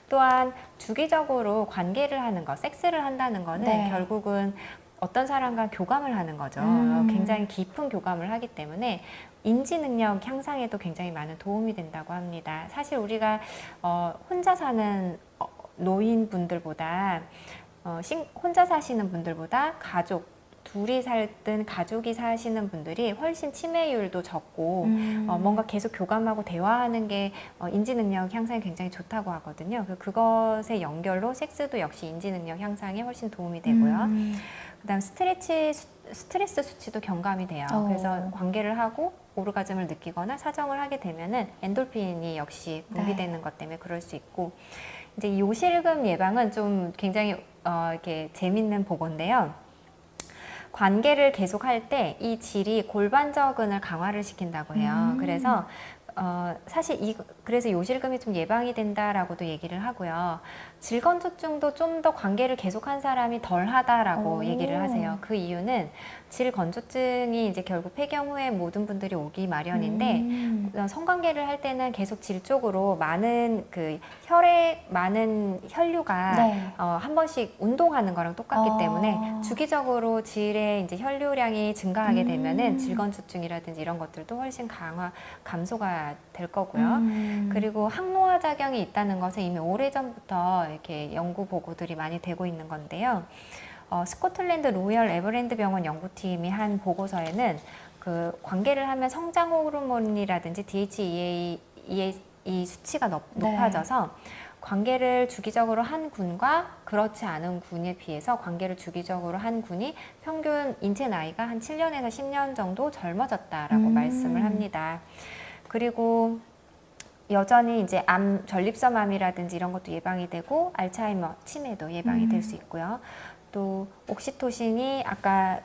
또한 주기적으로 관계를 하는 것, 섹스를 한다는 거는 결국은 어떤 사람과 교감을 하는 거죠. 굉장히 깊은 교감을 하기 때문에 인지 능력 향상에도 굉장히 많은 도움이 된다고 합니다. 사실 우리가 혼자 사는 노인분들보다 혼자 사시는 분들보다 가족, 둘이 살든 가족이 사시는 분들이 훨씬 치매율도 적고 뭔가 계속 교감하고 대화하는 게 인지 능력 향상에 굉장히 좋다고 하거든요. 그것의 연결로 섹스도 역시 인지 능력 향상에 훨씬 도움이 되고요. 그다음 스트레스 수치도 경감이 돼요. 그래서 관계를 하고 오르가즘을 느끼거나 사정을 하게 되면은 엔돌핀이 역시 분비되는 것 때문에 그럴 수 있고, 이제 요실금 예방은 좀 굉장히 이렇게 재밌는 보고인데요. 관계를 계속할 때 이 질이 골반저근을 강화를 시킨다고 해요. 그래서 사실 그래서 요실금이 좀 예방이 된다라고도 얘기를 하고요. 질건조증도 좀 더 관계를 계속한 사람이 덜하다라고 얘기를 하세요. 그 이유는 질건조증이 이제 결국 폐경 후에 모든 분들이 오기 마련인데 성관계를 할 때는 계속 질 쪽으로 많은 그 혈에 많은 혈류가 한 번씩 운동하는 거랑 똑같기 때문에 주기적으로 질의 이제 혈류량이 증가하게 되면은 질건조증이라든지 이런 것들도 훨씬 감소가 될 거고요. 그리고 항노화 작용이 있다는 것은 이미 오래전부터 이렇게 연구 보고들이 많이 되고 있는 건데요. 스코틀랜드 로열 에버랜드 병원 연구팀이 한 보고서에는 그 관계를 하면 성장 호르몬이라든지 DHEA 수치가 높아져서 관계를 주기적으로 한 군과 그렇지 않은 군에 비해서 관계를 주기적으로 한 군이 평균 인체 나이가 한 7년에서 10년 정도 젊어졌다라고 말씀을 합니다. 그리고 여전히 이제 전립선암이라든지 이런 것도 예방이 되고 알츠하이머, 치매도 예방이 될 수 있고요. 또 옥시토신이 아까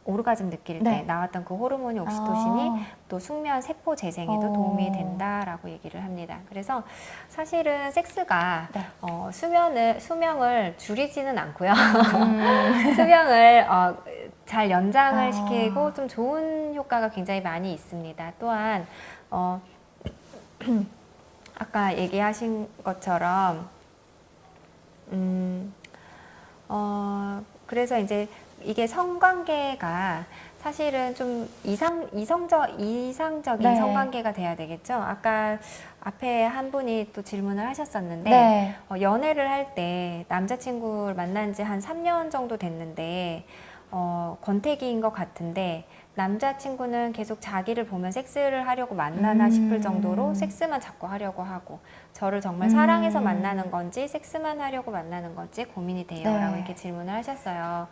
오르가즘 느낄 때 나왔던 그 호르몬이 옥시토신이 또 숙면 세포 재생에도 도움이 된다라고 얘기를 합니다. 그래서 사실은 섹스가 수명을 줄이지는 않고요. 수명을 잘 연장을 시키고 좀 좋은 효과가 굉장히 많이 있습니다. 또한 아까 얘기하신 것처럼 그래서 이제 이게 성관계가 사실은 좀 이상적인 성관계가 돼야 되겠죠. 아까 앞에 한 분이 또 질문을 하셨었는데 연애를 할 때 남자친구를 만난 지 한 3년 정도 됐는데 권태기인 것 같은데 남자친구는 계속 자기를 보면 섹스를 하려고 만나나 싶을 정도로 섹스만 자꾸 하려고 하고, 저를 정말 사랑해서 만나는 건지 섹스만 하려고 만나는 건지 고민이 돼요. 네. 라고 이렇게 질문을 하셨어요.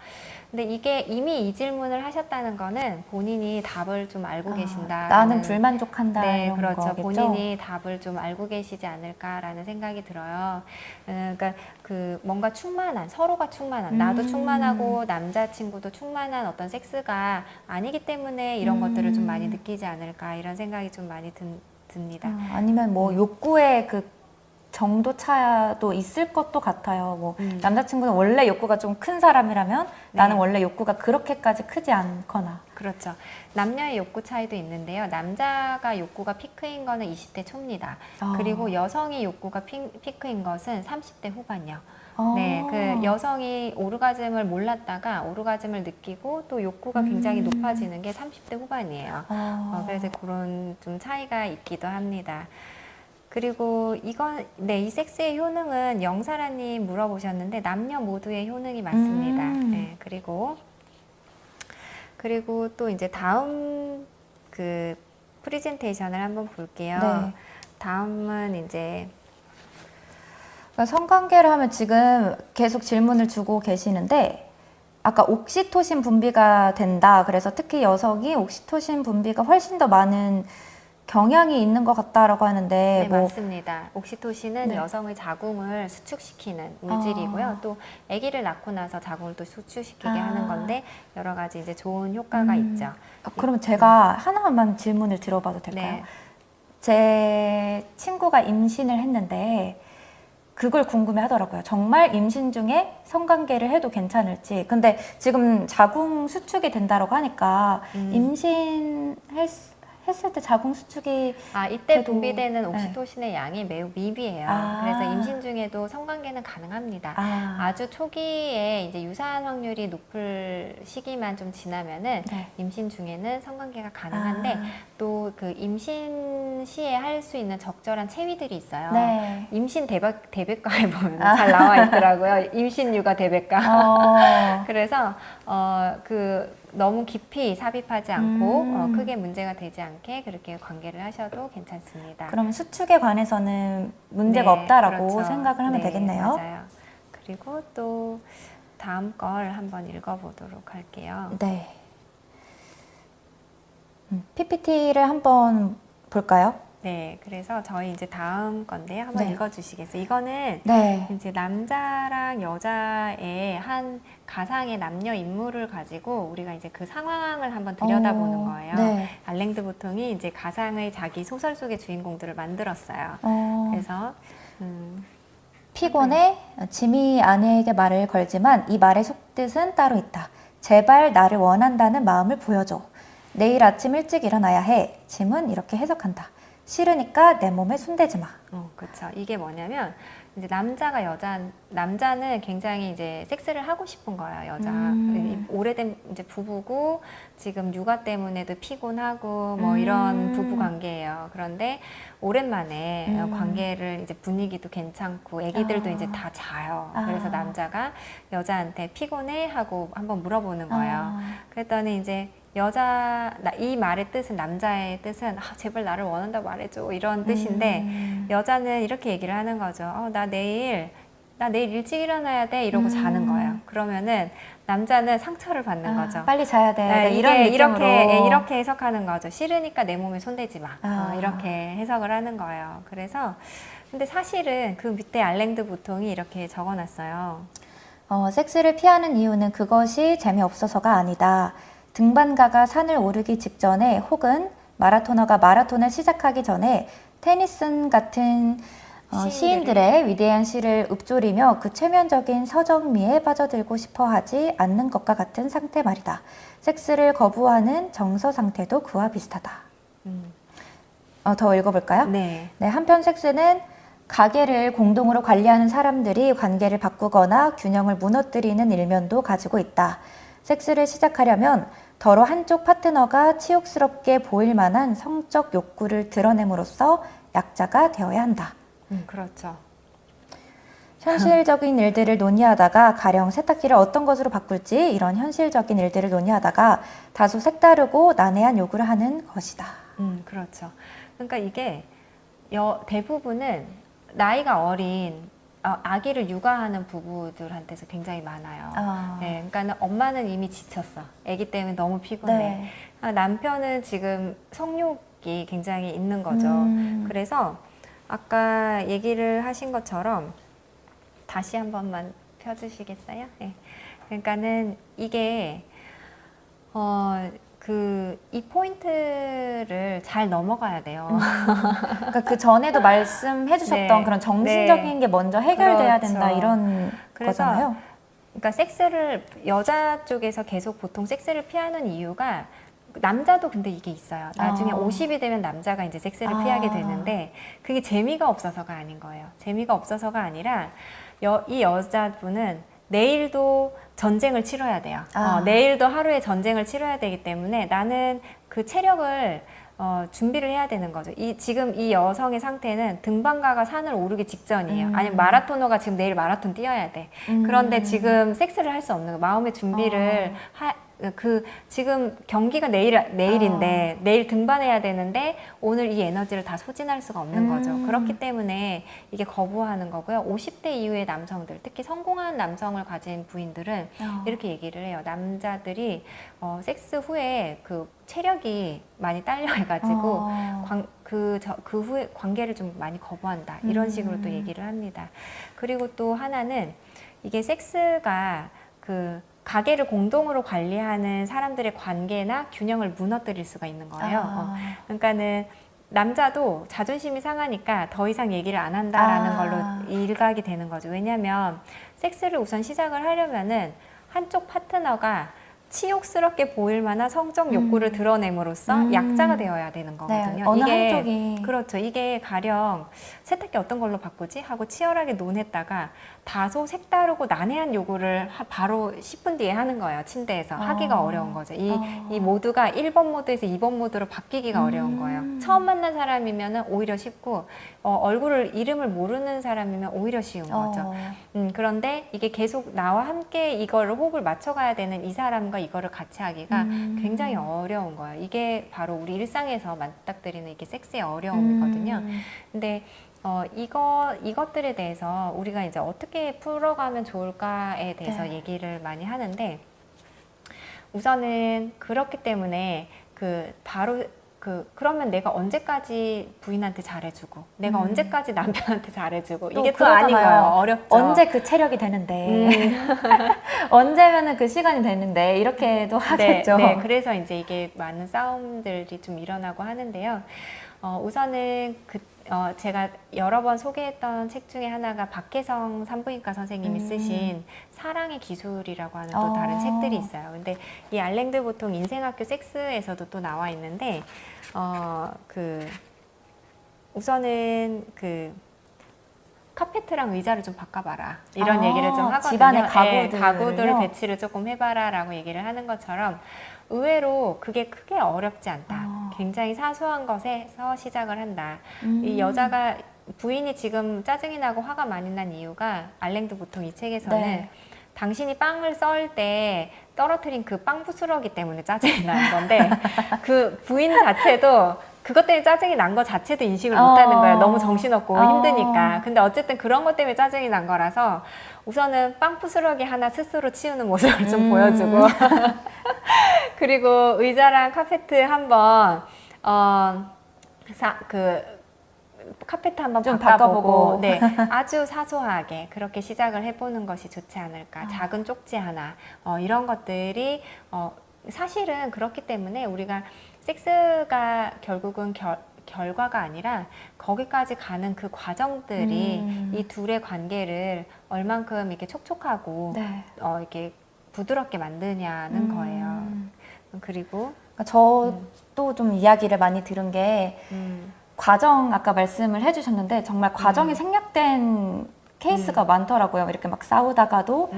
근데 이게 이미 이 질문을 하셨다는 거는 본인이 답을 좀 알고 계신다. 나는 불만족한다. 네, 이런 그렇죠. 거겠죠? 본인이 답을 좀 알고 계시지 않을까라는 생각이 들어요. 그러니까 그 뭔가 충만한, 서로가 충만한, 나도 충만하고 남자친구도 충만한 어떤 섹스가 아니기 때문에 이런 것들을 좀 많이 느끼지 않을까, 이런 생각이 좀 많이 듭니다. 아니면 뭐 욕구의 그 정도 차도 있을 것도 같아요. 뭐 남자친구는 원래 욕구가 좀 큰 사람이라면 나는 원래 욕구가 그렇게까지 크지 않거나. 그렇죠. 남녀의 욕구 차이도 있는데요. 남자가 욕구가 피크인 거는 20대 초입니다. 그리고 여성의 욕구가 피크인 것은 30대 후반이요. 네, 그 여성이 오르가즘을 몰랐다가 오르가즘을 느끼고 또 욕구가 굉장히 높아지는 게 30대 후반이에요. 그래서 그런 좀 차이가 있기도 합니다. 그리고 이 섹스의 효능은 영사라님 물어보셨는데 남녀 모두의 효능이 맞습니다. 네, 그리고 또 이제 다음 그 프레젠테이션을 한번 볼게요. 네. 다음은 이제 그러니까 성관계를 하면 지금 계속 질문을 주고 계시는데, 아까 옥시토신 분비가 된다. 그래서 특히 여성이 옥시토신 분비가 훨씬 더 많은 경향이 있는 것 같다라고 하는데, 네, 맞습니다. 옥시토신은 네. 여성의 자궁을 수축시키는 물질이고요. 또 아기를 낳고 나서 자궁을 또 수축시키게 하는 건데 여러 가지 이제 좋은 효과가 있죠. 그럼 제가 하나만 질문을 들어봐도 될까요? 네. 제 친구가 임신을 했는데 그걸 궁금해 하더라고요. 정말 임신 중에 성관계를 해도 괜찮을지. 근데 지금 자궁 수축이 된다고 하니까 임신했을 때 자궁 수축이 이때 돼도- 분비되는 옥시토신의 양이 매우 미비해요. 그래서 임신 중에도 성관계는 가능합니다. 아주 초기에 이제 유사한 확률이 높을 시기만 좀 지나면은 임신 중에는 성관계가 가능한데 또 그 임신 시에 할 수 있는 적절한 체위들이 있어요. 네. 임신 대백과에 보면 잘 나와 있더라고요. 임신 육아 대백과. 그래서 그 너무 깊이 삽입하지 않고 크게 문제가 되지 않게 그렇게 관계를 하셔도 괜찮습니다. 그럼 수축에 관해서는 문제가 없다라고 그렇죠. 생각을 하면 되겠네요. 맞아요. 그리고 또 다음 걸 한번 읽어보도록 할게요. 네. PPT를 한번 볼까요? 네, 그래서 저희 이제 다음 건데요. 한번 읽어주시겠어요? 이거는 이제 남자랑 여자의 한 가상의 남녀 인물을 가지고 우리가 이제 그 상황을 한번 들여다보는 거예요. 알랭드 보통이 이제 가상의 자기 소설 속의 주인공들을 만들었어요. 그래서 피곤해 짐이 아내에게 말을 걸지만 이 말의 속뜻은 따로 있다. 제발 나를 원한다는 마음을 보여줘. 내일 아침 일찍 일어나야 해. 짐은 이렇게 해석한다. 싫으니까 내 몸에 손대지 마. 그렇죠. 이게 뭐냐면 이제 남자는 굉장히 이제 섹스를 하고 싶은 거예요, 여자. 오래된 이제 부부고 지금 육아 때문에도 피곤하고 뭐 이런 부부 관계예요. 그런데 오랜만에 관계를 이제 분위기도 괜찮고 아기들도 이제 다 자요. 그래서 남자가 여자한테 피곤해 하고 한번 물어보는 거예요. 그랬더니 이제 이 말의 뜻은, 남자의 뜻은 제발 나를 원한다 말해줘 이런 뜻인데 여자는 이렇게 얘기를 하는 거죠. 나 내일 일찍 일어나야 돼 이러고 자는 거예요. 그러면은 남자는 상처를 받는 거죠. 빨리 자야 돼. 이런 느낌으로. 이렇게 해석하는 거죠. 싫으니까 내 몸에 손대지 마. 이렇게 해석을 하는 거예요. 그래서 근데 사실은 그 밑에 알랭드 보통이 이렇게 적어놨어요. 섹스를 피하는 이유는 그것이 재미없어서가 아니다. 등반가가 산을 오르기 직전에 혹은 마라토너가 마라톤을 시작하기 전에 테니슨 같은 시인들의 위대한 시를 읊조리며 그 최면적인 서정미에 빠져들고 싶어 하지 않는 것과 같은 상태 말이다. 섹스를 거부하는 정서 상태도 그와 비슷하다. 더 읽어볼까요? 네. 한편 섹스는 가게를 공동으로 관리하는 사람들이 관계를 바꾸거나 균형을 무너뜨리는 일면도 가지고 있다. 섹스를 시작하려면 더러 한쪽 파트너가 치욕스럽게 보일 만한 성적 욕구를 드러냄으로써 약자가 되어야 한다. 그렇죠. 현실적인 일들을 논의하다가 가령 세탁기를 어떤 것으로 바꿀지 이런 현실적인 일들을 논의하다가 다소 색다르고 난해한 요구를 하는 것이다. 그렇죠. 그러니까 이게 대부분은 나이가 어린 아기를 육아하는 부부들한테서 굉장히 많아요. 네, 그러니까 엄마는 이미 지쳤어. 아기 때문에 너무 피곤해. 네. 남편은 지금 성욕이 굉장히 있는 거죠. 그래서 아까 얘기를 하신 것처럼 다시 한 번만 펴주시겠어요? 네. 그러니까는 이게 이 포인트를 잘 넘어가야 돼요. 그러니까 그 전에도 말씀해 주셨던 네. 그런 정신적인 게 먼저 해결돼야 그렇죠. 된다 이런 그래서 거잖아요. 그러니까 여자 쪽에서 계속 보통 섹스를 피하는 이유가 남자도 근데 이게 있어요. 나중에 50이 되면 남자가 이제 섹스를 피하게 되는데 그게 재미가 없어서가 아닌 거예요. 재미가 없어서가 아니라 이 여자분은 내일도 전쟁을 치러야 돼요. 내일도 하루에 전쟁을 치러야 되기 때문에 나는 그 체력을 준비를 해야 되는 거죠. 지금 이 여성의 상태는 등반가가 산을 오르기 직전이에요. 아니면 마라토너가 지금 내일 마라톤 뛰어야 돼. 그런데 지금 섹스를 할 수 없는 거예요. 마음의 준비를 지금 경기가 내일인데 내일 등반해야 되는데 오늘 이 에너지를 다 소진할 수가 없는 거죠. 그렇기 때문에 이게 거부하는 거고요. 50대 이후의 남성들, 특히 성공한 남성을 가진 부인들은 이렇게 얘기를 해요. 남자들이 섹스 후에 그 체력이 많이 딸려해가지고 그 후에 관계를 좀 많이 거부한다. 이런 식으로 또 얘기를 합니다. 그리고 또 하나는 이게 섹스가 가게를 공동으로 관리하는 사람들의 관계나 균형을 무너뜨릴 수가 있는 거예요. 그러니까는 남자도 자존심이 상하니까 더 이상 얘기를 안 한다라는 걸로 일각이 되는 거죠. 왜냐하면 섹스를 우선 시작을 하려면은 한쪽 파트너가 치욕스럽게 보일 만한 성적 욕구를 드러냄으로써 약자가 되어야 되는 거거든요. 네, 어느 한쪽이. 그렇죠. 이게 가령 세탁기 어떤 걸로 바꾸지? 하고 치열하게 논했다가 다소 색다르고 난해한 요구를 바로 10분 뒤에 하는 거예요. 침대에서. 하기가 어려운 거죠. 이 모드가 1번 모드에서 2번 모드로 바뀌기가 어려운 거예요. 처음 만난 사람이면 오히려 쉽고 이름을 모르는 사람이면 오히려 쉬운 거죠. 그런데 이게 계속 나와 함께 이거를 호흡을 맞춰가야 되는 이 사람과 이거를 같이 하기가 굉장히 어려운 거예요. 이게 바로 우리 일상에서 맞닥뜨리는 이게 섹스의 어려움이거든요. 근데 이것들에 대해서 우리가 이제 어떻게 풀어가면 좋을까에 대해서 얘기를 많이 하는데 우선은 그렇기 때문에 그러면 내가 언제까지 부인한테 잘해주고 내가 언제까지 남편한테 잘해주고 이게 또 아닌 거예요. 어렵죠. 언제 그 체력이 되는데 언제면은 그 시간이 되는데 이렇게도 하겠죠. 네, 그래서 이제 이게 많은 싸움들이 좀 일어나고 하는데요. 우선은 제가 여러 번 소개했던 책 중에 하나가 박혜성 산부인과 선생님이 쓰신 사랑의 기술이라고 하는 또 다른 책들이 있어요. 근데 이 알랭드 보통 인생학교 섹스에서도 또 나와 있는데 우선은 카페트랑 의자를 좀 바꿔봐라 이런 얘기를 좀 하거든요. 집안의 가구들 배치를 조금 해봐라 라고 얘기를 하는 것처럼 의외로 그게 크게 어렵지 않다. 굉장히 사소한 것에서 시작을 한다. 이 여자가 부인이 지금 짜증이 나고 화가 많이 난 이유가 알랭드 보통 이 책에서는 당신이 빵을 썰 때 떨어뜨린 그 빵 부스러기 때문에 짜증이 나는 건데 그 부인 자체도 그것 때문에 짜증이 난 거 자체도 인식을 못하는 거예요. 너무 정신없고 힘드니까. 근데 어쨌든 그런 것 때문에 짜증이 난 거라서 우선은 빵 부스러기 하나 스스로 치우는 모습을 좀 보여주고 그리고 의자랑 카페트 한번 카페트 한번 좀 바꿔보고 네, 아주 사소하게 그렇게 시작을 해보는 것이 좋지 않을까. 작은 쪽지 하나 이런 것들이 사실은 그렇기 때문에 우리가 섹스가 결국은 결과가 아니라 거기까지 가는 그 과정들이 이 둘의 관계를 얼만큼 이렇게 촉촉하고 이렇게 부드럽게 만드냐는 거예요. 그리고 그러니까 저도 좀 이야기를 많이 들은 게 과정 아까 말씀을 해주셨는데 정말 과정이 생략된 케이스가 많더라고요. 이렇게 막 싸우다가도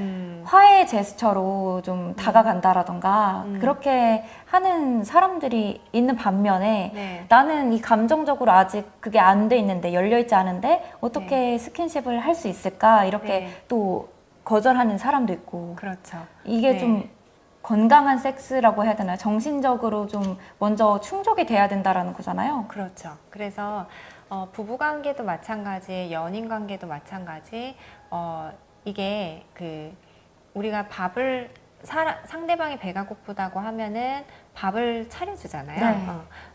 화해 제스처로 좀 다가간다라던가 그렇게 하는 사람들이 있는 반면에 네. 나는 이 감정적으로 아직 그게 안 돼 있는데, 열려있지 않은데 어떻게 스킨십을 할 수 있을까 이렇게 또 거절하는 사람도 있고. 그렇죠. 이게 좀 건강한 섹스라고 해야 되나요? 정신적으로 좀 먼저 충족이 돼야 된다라는 거잖아요. 그렇죠. 그래서 부부관계도 마찬가지, 연인관계도 마찬가지. 이게 우리가 상대방이 배가 고프다고 하면은 밥을 차려주잖아요. 네.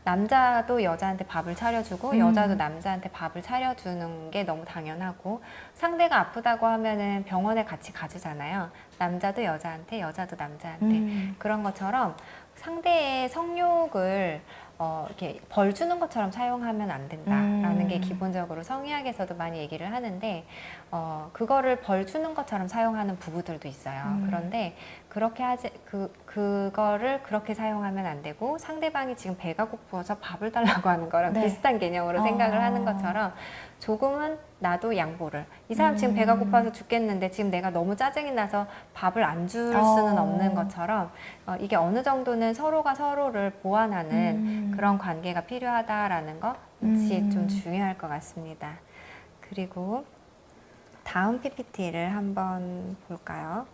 남자도 여자한테 밥을 차려주고 여자도 남자한테 밥을 차려주는 게 너무 당연하고, 상대가 아프다고 하면은 병원에 같이 가주잖아요. 남자도 여자한테, 여자도 남자한테. 그런 것처럼 상대의 성욕을 이렇게 벌 주는 것처럼 사용하면 안 된다라는 게 기본적으로 성의학에서도 많이 얘기를 하는데, 그거를 벌 주는 것처럼 사용하는 부부들도 있어요. 그런데 그렇게 그거를 그렇게 사용하면 안 되고, 상대방이 지금 배가 고프어서 밥을 달라고 하는 거랑 비슷한 개념으로 생각을 하는 것처럼 조금은 나도 양보를. 이 사람 지금 배가 고파서 죽겠는데 지금 내가 너무 짜증이 나서 밥을 안 줄 수는 없는 것처럼, 이게 어느 정도는 서로가 서로를 보완하는 그런 관계가 필요하다라는 것이 좀 중요할 것 같습니다. 그리고 다음 PPT를 한번 볼까요?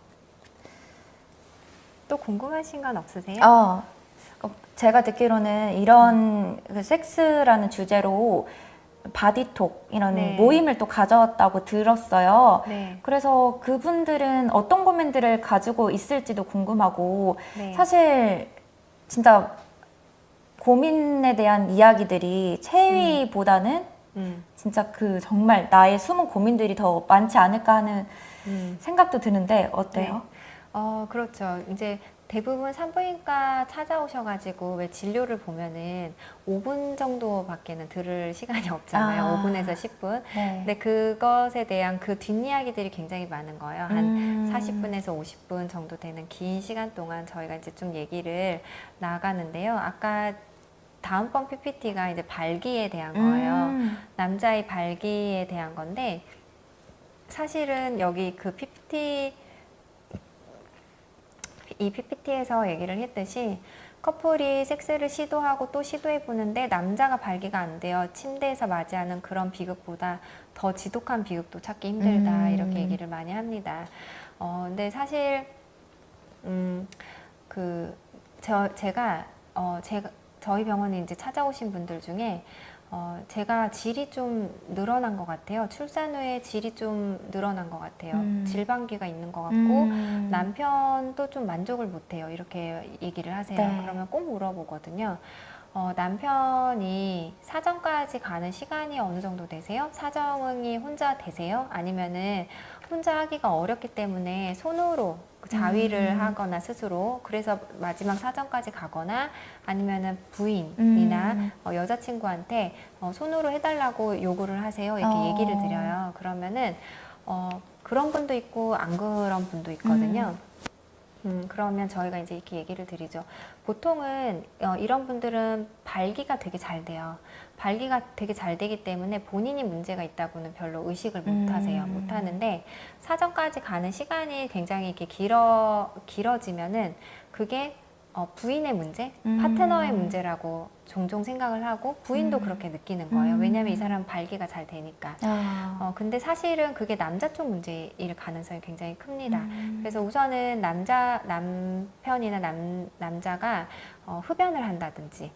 또 궁금하신 건 없으세요? 제가 듣기로는 이런 그 섹스라는 주제로 바디톡 이런 모임을 또 가져왔다고 들었어요. 그래서 그분들은 어떤 고민들을 가지고 있을지도 궁금하고, 사실 진짜 고민에 대한 이야기들이 체위보다는 진짜 정말 나의 숨은 고민들이 더 많지 않을까 하는 생각도 드는데 어때요? 그렇죠. 이제 대부분 산부인과 찾아오셔가지고 왜 진료를 보면은 5분 정도밖에는 들을 시간이 없잖아요. 5분에서 10분. 근데 그것에 대한 그 뒷이야기들이 굉장히 많은 거예요. 한 40분에서 50분 정도 되는 긴 시간 동안 저희가 이제 좀 얘기를 나가는데요. 아까 다음번 PPT가 이제 발기에 대한 거예요. 남자의 발기에 대한 건데, 사실은 여기 이 PPT에서 얘기를 했듯이 커플이 섹스를 시도하고 또 시도해 보는데 남자가 발기가 안 되어 침대에서 맞이하는 그런 비극보다 더 지독한 비극도 찾기 힘들다, 이렇게 얘기를 많이 합니다. 근데 사실 저희 병원에 이제 찾아오신 분들 중에 제가 질이 좀 늘어난 것 같아요. 출산 후에 질이 좀 늘어난 것 같아요. 질방기가 있는 것 같고 남편도 좀 만족을 못해요. 이렇게 얘기를 하세요. 그러면 꼭 물어보거든요. 남편이 사정까지 가는 시간이 어느 정도 되세요? 사정이 혼자 되세요? 아니면은 혼자 하기가 어렵기 때문에 손으로 자위를 하거나 스스로, 그래서 마지막 사정까지 가거나 아니면은 부인이나 여자친구한테 손으로 해달라고 요구를 하세요, 이렇게 얘기를 드려요. 그러면은 그런 분도 있고 안 그런 분도 있거든요. 그러면 저희가 이제 이렇게 얘기를 드리죠. 보통은 이런 분들은 발기가 되게 잘 돼요. 발기가 되게 잘 되기 때문에 본인이 문제가 있다고는 별로 의식을 못 하세요. 못 하는데 사정까지 가는 시간이 굉장히 이렇게 길어지면은 그게 부인의 문제, 파트너의 문제라고 종종 생각을 하고 부인도 그렇게 느끼는 거예요. 왜냐하면 이 사람은 발기가 잘 되니까. 근데 사실은 그게 남자 쪽 문제일 가능성이 굉장히 큽니다. 그래서 우선은 남편이나 남자가 흡연을 한다든지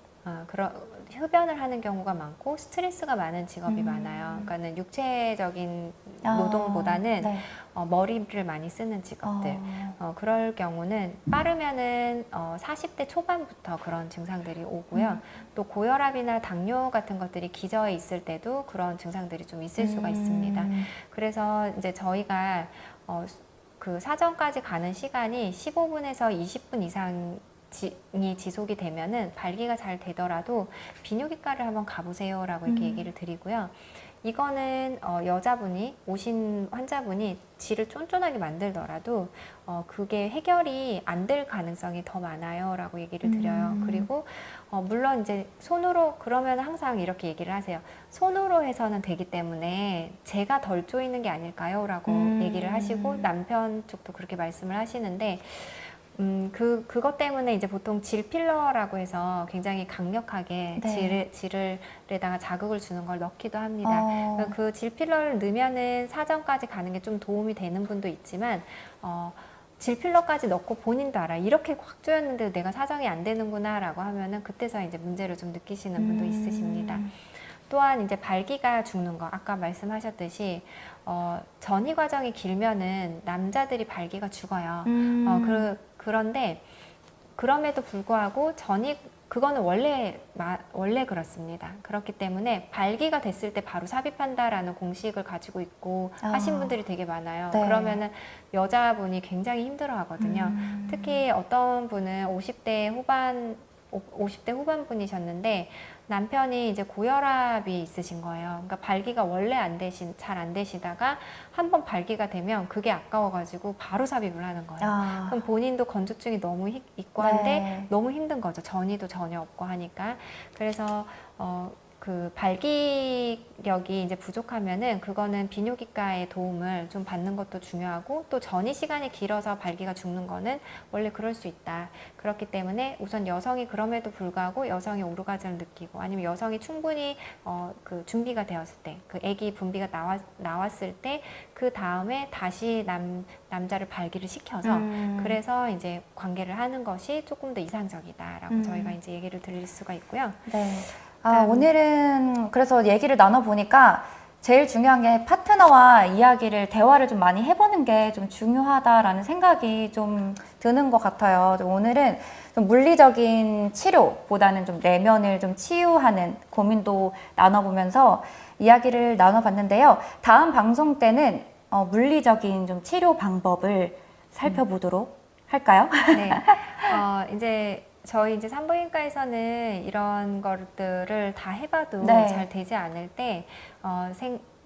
흡연을 하는 경우가 많고 스트레스가 많은 직업이 많아요. 그러니까는 육체적인 노동보다는 머리를 많이 쓰는 직업들. 그럴 경우는 빠르면은 40대 초반부터 그런 증상들이 오고요. 또 고혈압이나 당뇨 같은 것들이 기저에 있을 때도 그런 증상들이 좀 있을 수가 있습니다. 그래서 이제 저희가 그 사정까지 가는 시간이 15분에서 20분 이상 이 지속이 되면은 발기가 잘 되더라도 비뇨기과를 한번 가보세요라고 이렇게 얘기를 드리고요. 이거는 여자분이 오신 환자분이 질을 쫀쫀하게 만들더라도 그게 해결이 안 될 가능성이 더 많아요 라고 얘기를 드려요. 그리고 물론 이제 손으로 그러면 항상 이렇게 얘기를 하세요. 손으로 해서는 되기 때문에 제가 덜 조이는 게 아닐까요? 라고 얘기를 하시고 남편 쪽도 그렇게 말씀을 하시는데 그것 때문에 이제 보통 질 필러라고 해서 굉장히 강력하게 네. 질에다가 자극을 주는 걸 넣기도 합니다. 그 질 필러를 넣으면은 사정까지 가는 게 좀 도움이 되는 분도 있지만, 질 필러까지 넣고 본인도 알아. 이렇게 확 조였는데 내가 사정이 안 되는구나 라고 하면은 그때서 이제 문제를 좀 느끼시는 분도 있으십니다. 또한 이제 발기가 죽는 거, 아까 말씀하셨듯이 전이 과정이 길면은 남자들이 발기가 죽어요. 그런데 그럼에도 불구하고 그거는 원래 그렇습니다. 그렇기 때문에 발기가 됐을 때 바로 삽입한다라는 공식을 가지고 있고 하신 분들이 되게 많아요. 네. 그러면은 여자분이 굉장히 힘들어 하거든요. 특히 어떤 분은 50대 후반 분이셨는데 남편이 이제 고혈압이 있으신 거예요. 그러니까 발기가 원래 잘 안 되시다가 한번 발기가 되면 그게 아까워가지고 바로 삽입을 하는 거예요. 그럼 본인도 건조증이 너무 있고 한데 너무 힘든 거죠. 전이도 전혀 없고 하니까. 그래서 그 발기력이 이제 부족하면은 그거는 비뇨기과의 도움을 좀 받는 것도 중요하고 또 전이 시간이 길어서 발기가 죽는 거는 원래 그럴 수 있다. 그렇기 때문에 우선 여성이 그럼에도 불구하고 여성이 오르가즘을 느끼고 아니면 여성이 충분히 그 준비가 되었을 때 그 아기 분비가 나왔을 때 그 다음에 다시 남자를 발기를 시켜서 그래서 이제 관계를 하는 것이 조금 더 이상적이다라고 저희가 이제 얘기를 드릴 수가 있고요. 네. 오늘은 그래서 얘기를 나눠보니까 제일 중요한 게 파트너와 대화를 좀 많이 해보는 게 좀 중요하다라는 생각이 좀 드는 것 같아요. 오늘은 좀 물리적인 치료보다는 좀 내면을 좀 치유하는 고민도 나눠보면서 이야기를 나눠봤는데요. 다음 방송 때는 물리적인 좀 치료 방법을 살펴보도록 할까요? 네. 이제 저희 이제 산부인과에서는 이런 것들을 다 해봐도 잘 되지 않을 때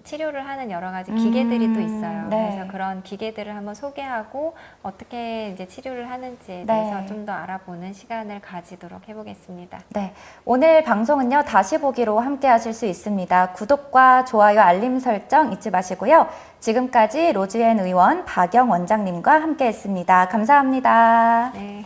치료를 하는 여러 가지 기계들이 또 있어요. 그래서 그런 기계들을 한번 소개하고 어떻게 이제 치료를 하는지에 대해서 좀 더 알아보는 시간을 가지도록 해보겠습니다. 네, 오늘 방송은요 다시 보기로 함께 하실 수 있습니다. 구독과 좋아요, 알림 설정 잊지 마시고요. 지금까지 로즈앤 의원 박영 원장님과 함께 했습니다. 감사합니다. 네.